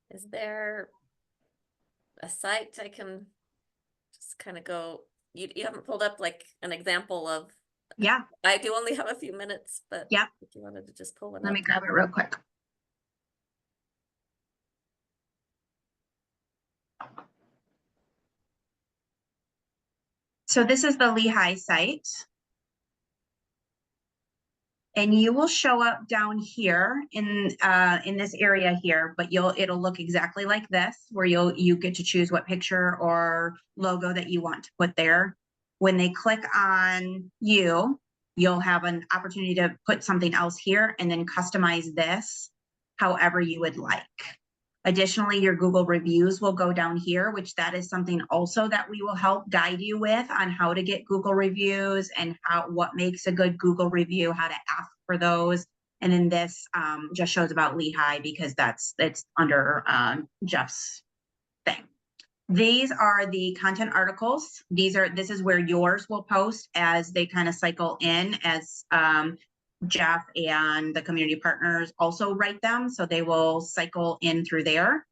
Is there a site I can just kind of go, you haven't pulled up like an example of, Yeah, I do only have a few minutes, but Yeah. if you wanted to just pull one let up. me grab it real quick. So this is the Lehigh site. And you will show up down here in this area here, but it'll look exactly like this, where you get to choose what picture or logo that you want to put there. When they click on you, you'll have an opportunity to put something else here and then customize this however you would like. Additionally, your Google reviews will go down here, which that is something also that we will help guide you with on how to get Google reviews and what makes a good Google review, how to ask for those. And then this just shows about Lehigh because it's under Jeff's thing. These are the content articles. This is where yours will post as they kind of cycle in as Jeff and the community partners also write them, so they will cycle in through there.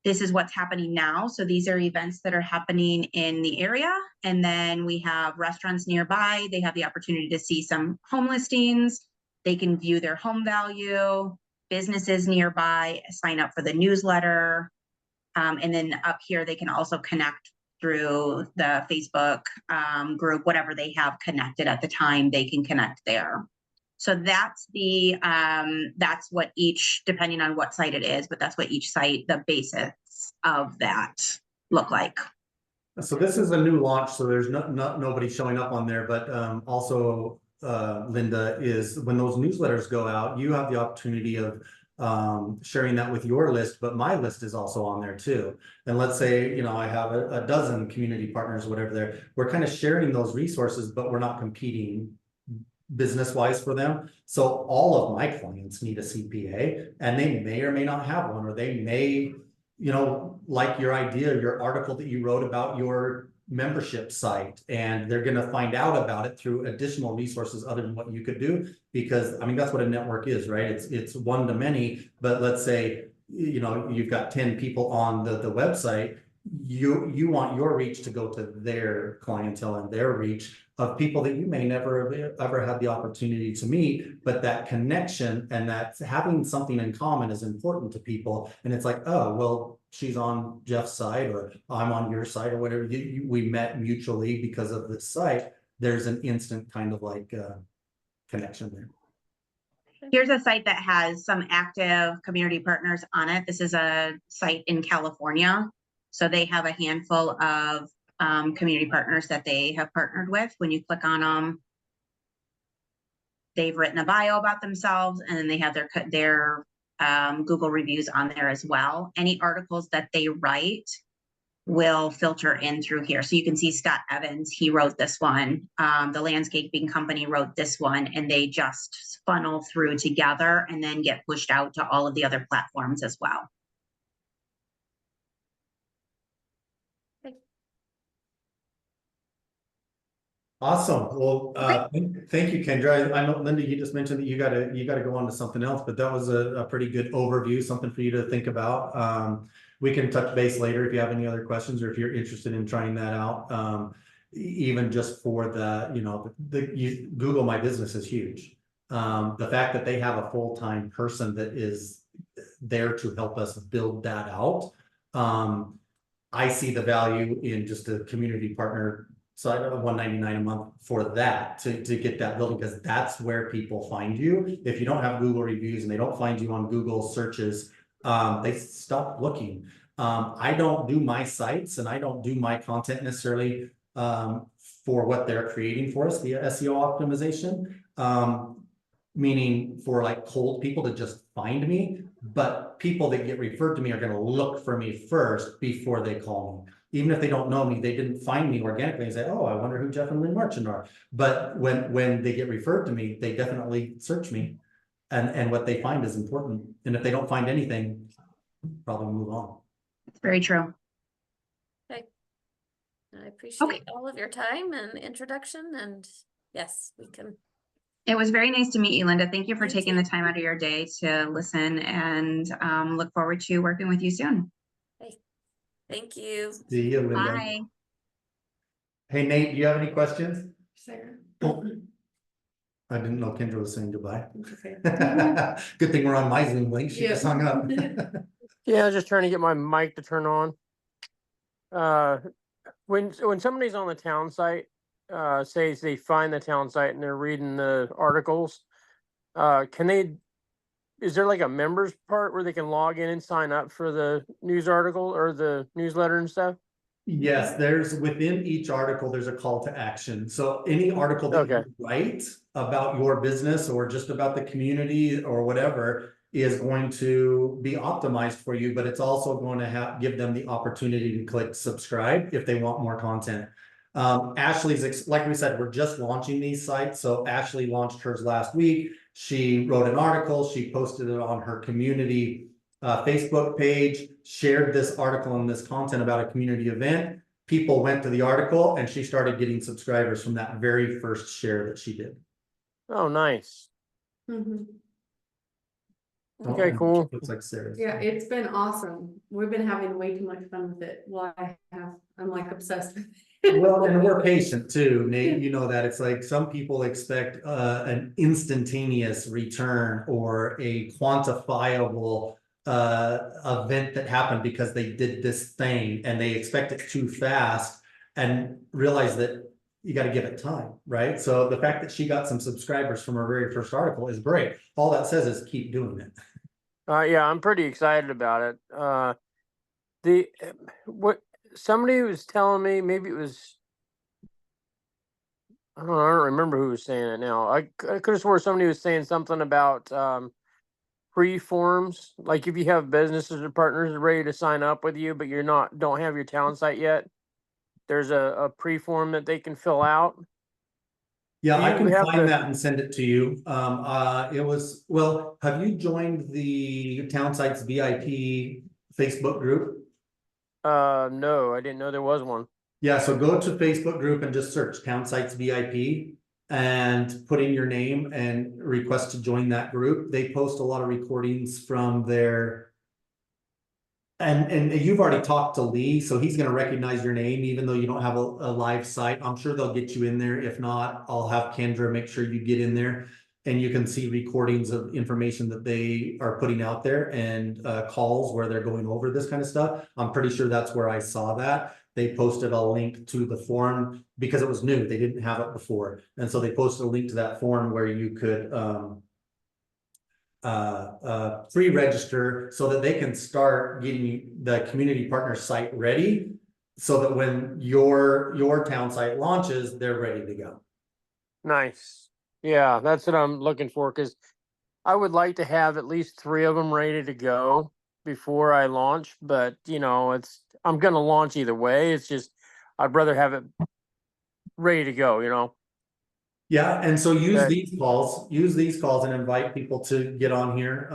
This is what's happening now. So these are events that are happening in the area. And then we have restaurants nearby. They have the opportunity to see some home listings. They can view their home value, businesses nearby, sign up for the newsletter. And then up here, they can also connect through the Facebook group, whatever they have connected at the time, they can connect there. So that's that's what each, depending on what site it is, but that's what each site, the basics of that look like. So this is a new launch, so there's nobody showing up on there, but also Linda, is when those newsletters go out, you have the opportunity of sharing that with your list, but my list is also on there too. And let's say, I have a dozen community partners, whatever there, we're kind of sharing those resources, but we're not competing business wise for them. So all of my clients need a CPA and they may or may not have one, or they may, like your idea, your article that you wrote about your membership site, and they're going to find out about it through additional resources other than what you could do. Because that's what a network is, right? It's one to many. But let's say, you've got 10 people on the website. You want your reach to go to their clientele and their reach of people that you may never have ever had the opportunity to meet, but that connection and that having something in common is important to people. And it's like, oh, well, she's on Jeff's side, or I'm on your side, or whatever. We met mutually because of this site. There's an instant kind of like connection there. Here's a site that has some active community partners on it. This is a site in California. So they have a handful of community partners that they have partnered with. When you click on them, they've written a bio about themselves, and then they have their Google reviews on there as well. Any articles that they write will filter in through here. So you can see Scott Evans, he wrote this one. The landscaping company wrote this one, and they just funnel through together and then get pushed out to all of the other platforms as well. Awesome. Well, thank you, Kendra. I know, Linda, you just mentioned that you gotta go on to something else, but that was a pretty good overview, something for you to think about. We can touch base later if you have any other questions, or if you're interested in trying that out. Even just for Google My Business is huge. The fact that they have a full-time person that is there to help us build that out. I see the value in just a community partner. So I don't know, $199 a month for that to get that building, because that's where people find you. If you don't have Google reviews and they don't find you on Google searches, they stop looking. I don't do my sites and I don't do my content necessarily for what they're creating for us, the SEO optimization, meaning for like cold people to just find me, but people that get referred to me are going to look for me first before they call me. Even if they don't know me, they didn't find me organically and say, oh, I wonder who Jeff and Lynn Marchand are. But when they get referred to me, they definitely search me, and what they find is important. And if they don't find anything, probably move on. It's very true. Okay. I appreciate all of your time and introduction, and yes, we can. It was very nice to meet you, Linda. Thank you for You taking too. the time out of your day to listen, and look forward to working with you soon. Thank you. See you, Linda. Bye. Hey, Nate, do you have any questions? Oh, I didn't know Kendra was saying goodbye. Good thing we're on my Zoom link. She just hung up. Yeah, I was just trying to get my mic to turn on. When somebody's on the town site, say they find the town site and they're reading the articles, can they, is there like a members part where they can log in and sign up for the news article or the newsletter and stuff? Yes, there's within each article, there's a call to action. So any article that Okay. you write about your business or just about the community or whatever is going to be optimized for you, but it's also going to give them the opportunity to click subscribe if they want more content. Ashley's, like we said, we're just launching these sites. So Ashley launched hers last week. She wrote an article, she posted it on her community Facebook page, shared this article and this content about a community event. People went to the article and she started getting subscribers from that very first share that she did. Oh, nice. Mhm. Okay, Oh, cool. looks like Sarah's. Yeah, it's been awesome. We've been having way too much fun with it. Well, I'm like obsessed with it. Well, and we're patient too, Nate, you know that it's like some people expect an instantaneous return or a quantifiable event that happened because they did this thing and they expect it too fast and realize that you got to give it time, right? So the fact that she got some subscribers from her very first article is great. All that says is keep doing it. Yeah, I'm pretty excited about it. What somebody was telling me, maybe it was, I don't remember who was saying it now. I could have swore somebody was saying something about pre-forms. Like if you have businesses or partners ready to sign up with you, but don't have your town site yet, there's a pre-form that they can fill out. Yeah, Do I you can have find the- that and send it to you. Well, have you joined the Townsite's VIP Facebook group? No, I didn't know there was one. Yeah, so go to Facebook group and just search Townsite's VIP and put in your name and request to join that group. They post a lot of recordings from their and you've already talked to Lee, so he's gonna recognize your name, even though you don't have a live site. I'm sure they'll get you in there. If not, I'll have Kendra make sure you get in there. And you can see recordings of information that they are putting out there and calls where they're going over this kind of stuff. I'm pretty sure that's where I saw that. They posted a link to the forum because it was new. They didn't have it before. And so they posted a link to that forum where you could pre-register so that they can start getting the community partner site ready so that when your town site launches, they're ready to go. Nice. Yeah, that's what I'm looking for because I would like to have at least 3 of them ready to go before I launch. But I'm gonna launch either way. It's just I'd rather have it ready to go. Yeah, and so use That- these calls and invite people to get on here,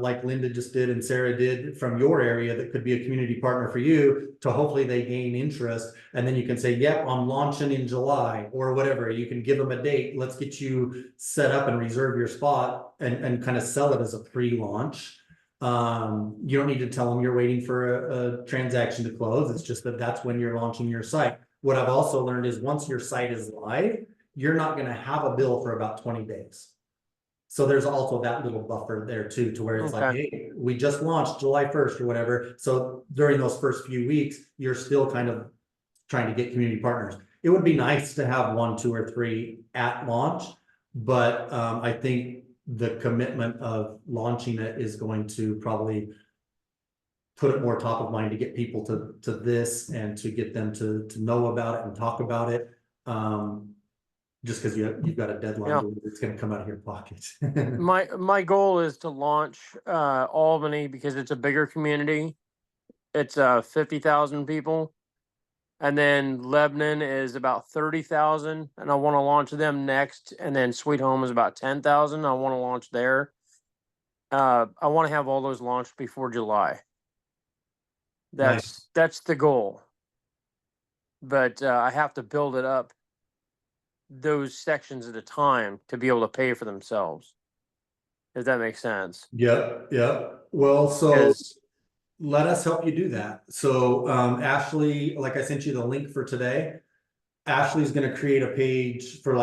like Linda just did and Sarah did from your area that could be a community partner for you to hopefully they gain interest. And then you can say, yep, I'm launching in July or whatever. You can give them a date. Let's get you set up and reserve your spot and kind of sell it as a pre-launch. You don't need to tell them you're waiting for a transaction to close. It's just that that's when you're launching your site. What I've also learned is once your site is live, you're not going to have a bill for about 20 days. So there's also that little buffer there too, to where it's like, hey, we just launched July 1st or whatever. So during those first few weeks, you're still kind of trying to get community partners. It would be nice to have 1, 2, or 3 at launch, but I think the commitment of launching it is going to probably put it more top of mind to get people to this and to get them to know about it and talk about it. Just because you've got a deadline, Yeah. it's going to come out of your pocket. my goal is to launch Albany because it's a bigger community. It's 50,000 people. And then Lebanon is about 30,000, and I want to launch them next. And then Sweet Home is about 10,000. I want to launch there. I want to have all those launched before July. That's the goal. But I have to build it up those sections at a time to be able to pay for themselves. If that makes sense. Yep. Well, so 'Cause- let us help you do that. So Ashley, like I sent you the link for today. Ashley's going to create a page for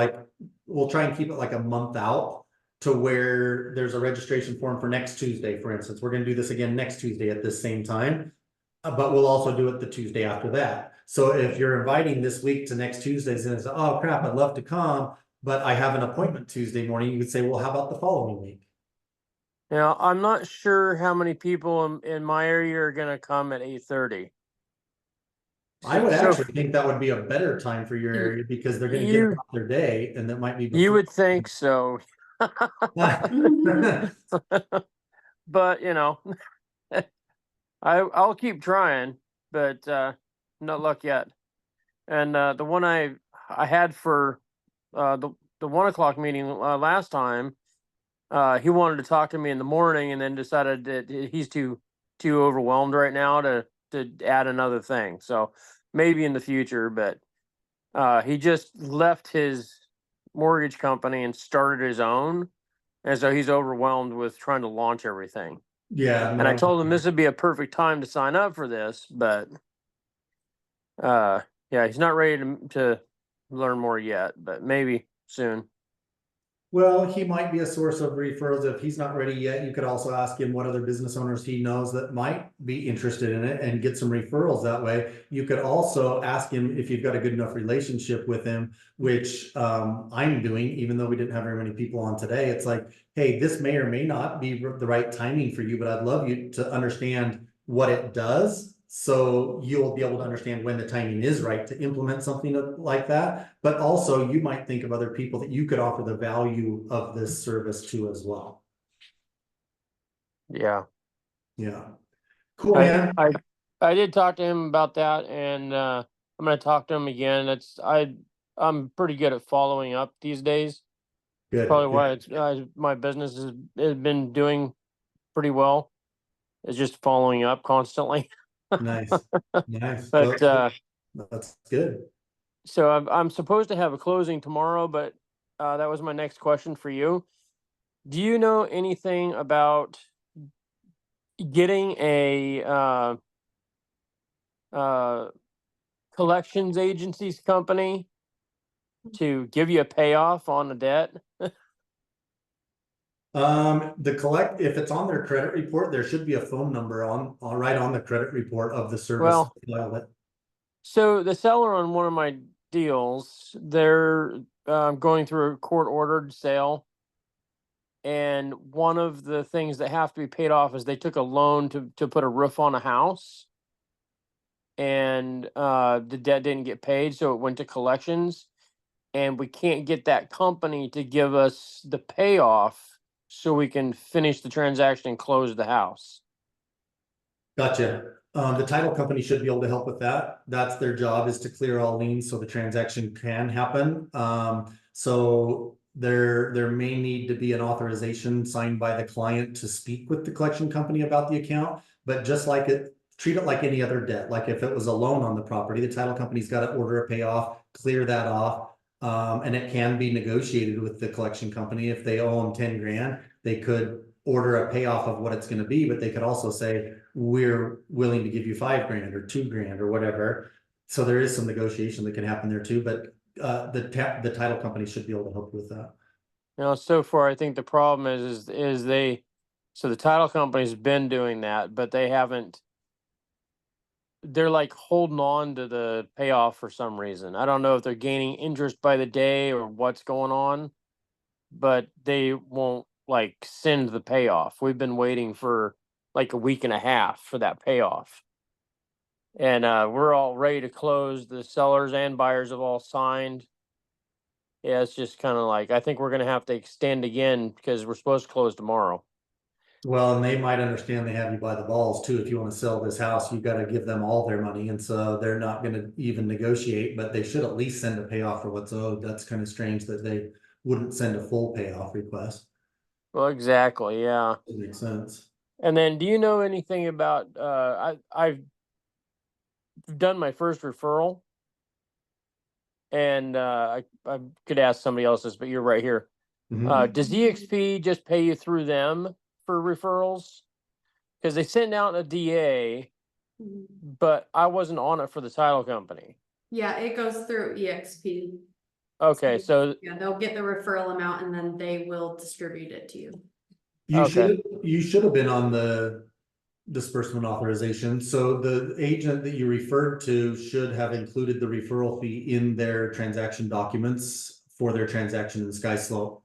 we'll try and keep it like a month out to where there's a registration form for next Tuesday, for instance. We're going to do this again next Tuesday at this same time. but we'll also do it the Tuesday after that. So if you're inviting this week to next Tuesdays and it's, oh crap, I'd love to come, but I have an appointment Tuesday morning, you could say, well, how about the following week? Now, I'm not sure how many people in my area are gonna come at 8:30. I would So actually think that would be a better time for your area because they're gonna get you about their day and that might be. you would think so, but you know, I'll keep trying, but not luck yet. And the one I had for the 1 o'clock meeting last time, he wanted to talk to me in the morning, and then decided that he's too overwhelmed right now to add another thing. So maybe in the future, but he just left his mortgage company and started his own, and so he's overwhelmed with trying to launch everything. Yeah. And I told him this would be a perfect time to sign up for this, but yeah, he's not ready to learn more yet, but maybe soon. Well, he might be a source of referrals. If he's not ready yet, you could also ask him what other business owners he knows that might be interested in it and get some referrals that way. You could also ask him if you've got a good enough relationship with him, which I'm doing, even though we didn't have very many people on today. It's like, hey, this may or may not be the right timing for you, but I'd love you to understand what it does. So you'll be able to understand when the timing is right to implement something like that. But also you might think of other people that you could offer the value of this service to as well. Yeah. Yeah. Cool, man. I did talk to him about that, and I'm gonna talk to him again. I'm pretty good at following up these days. Good. Probably why it's my business has been doing pretty well. It's just following up constantly. Nice. Nice. But Well, that's good. so I'm supposed to have a closing tomorrow, but that was my next question for you. Do you know anything about getting a collections agencies company to give you a payoff on the debt? If it's on their credit report, there should be a phone number right on the credit report of the service. Well, so the seller on one of my deals, they're going through a court ordered sale. And one of the things that have to be paid off is they took a loan to put a roof on a house. And the debt didn't get paid, so it went to collections. And we can't get that company to give us the payoff so we can finish the transaction and close the house. Gotcha. The title company should be able to help with that. That's their job, is to clear all liens so the transaction can happen. So there may need to be an authorization signed by the client to speak with the collection company about the account, but just like treat it like any other debt. Like if it was a loan on the property, the title company's got to order a payoff, clear that off. And it can be negotiated with the collection company. If they owe them 10 grand, they could order a payoff of what it's going to be, but they could also say, we're willing to give you 5 grand or 2 grand or whatever. So there is some negotiation that can happen there too, but the title company should be able to help you with that. So far, I think the problem is so the title company's been doing that, but they're like holding on to the payoff for some reason. I don't know if they're gaining interest by the day or what's going on, but they won't like send the payoff. We've been waiting for like a week and a half for that payoff. And we're all ready to close. The sellers and buyers have all signed. Yeah, it's just kind of like, I think we're going to have to extend again because we're supposed to close tomorrow. Well, and they might understand they have you by the balls too. If you want to sell this house, you got to give them all their money. And so they're not going to even negotiate, but they should at least send a payoff for what's owed. That's kind of strange that they wouldn't send a full payoff request. Well, exactly. Yeah. It makes sense. And then do you know anything about, I've done my first referral, and I could ask somebody else this, but you're right here. Mhm. Does EXP just pay you through them for referrals? Because they sent out a DA, but I wasn't on it for the title company. Yeah, it goes through EXP. Okay, so Yeah, they'll get the referral amount and then they will distribute it to you. You should have been on the disbursement authorization. So the agent that you referred to should have included the referral fee in their transaction documents for their transaction in Sky Slope.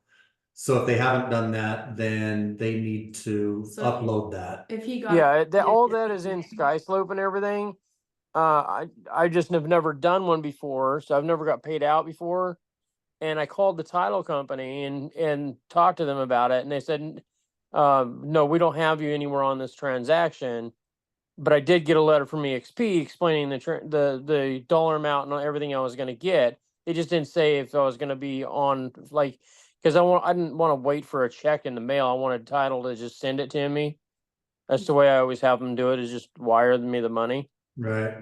So if they haven't done that, then they need to So if- upload that. If he got. Yeah, that all that is in Sky Slope and everything. I just have never done one before, so I've never got paid out before. And I called the title company and talked to them about it, and they said, no, we don't have you anywhere on this transaction. But I did get a letter from EXP explaining the dollar amount and everything I was going to get. It just didn't say if I was going to be on, like, because I didn't want to wait for a check in the mail. I wanted title to just send it to me. That's the way I always have them do it, is just wire me the money. Right.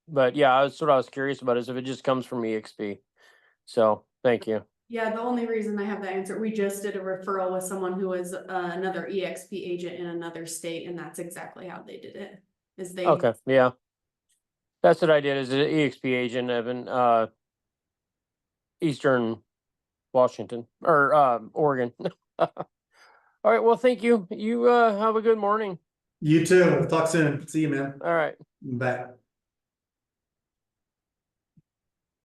But yeah, I was curious about is if it just comes from EXP. So thank you. Yeah, the only reason I have that answer, we just did a referral with someone who was another EXP agent in another state, and that's exactly how they did it. Is they. Okay, yeah. That's what I did as an EXP agent of in Eastern Washington or Oregon. All right, well, thank you. You have a good morning. You too. We'll talk soon. See you, man. All right. Bye.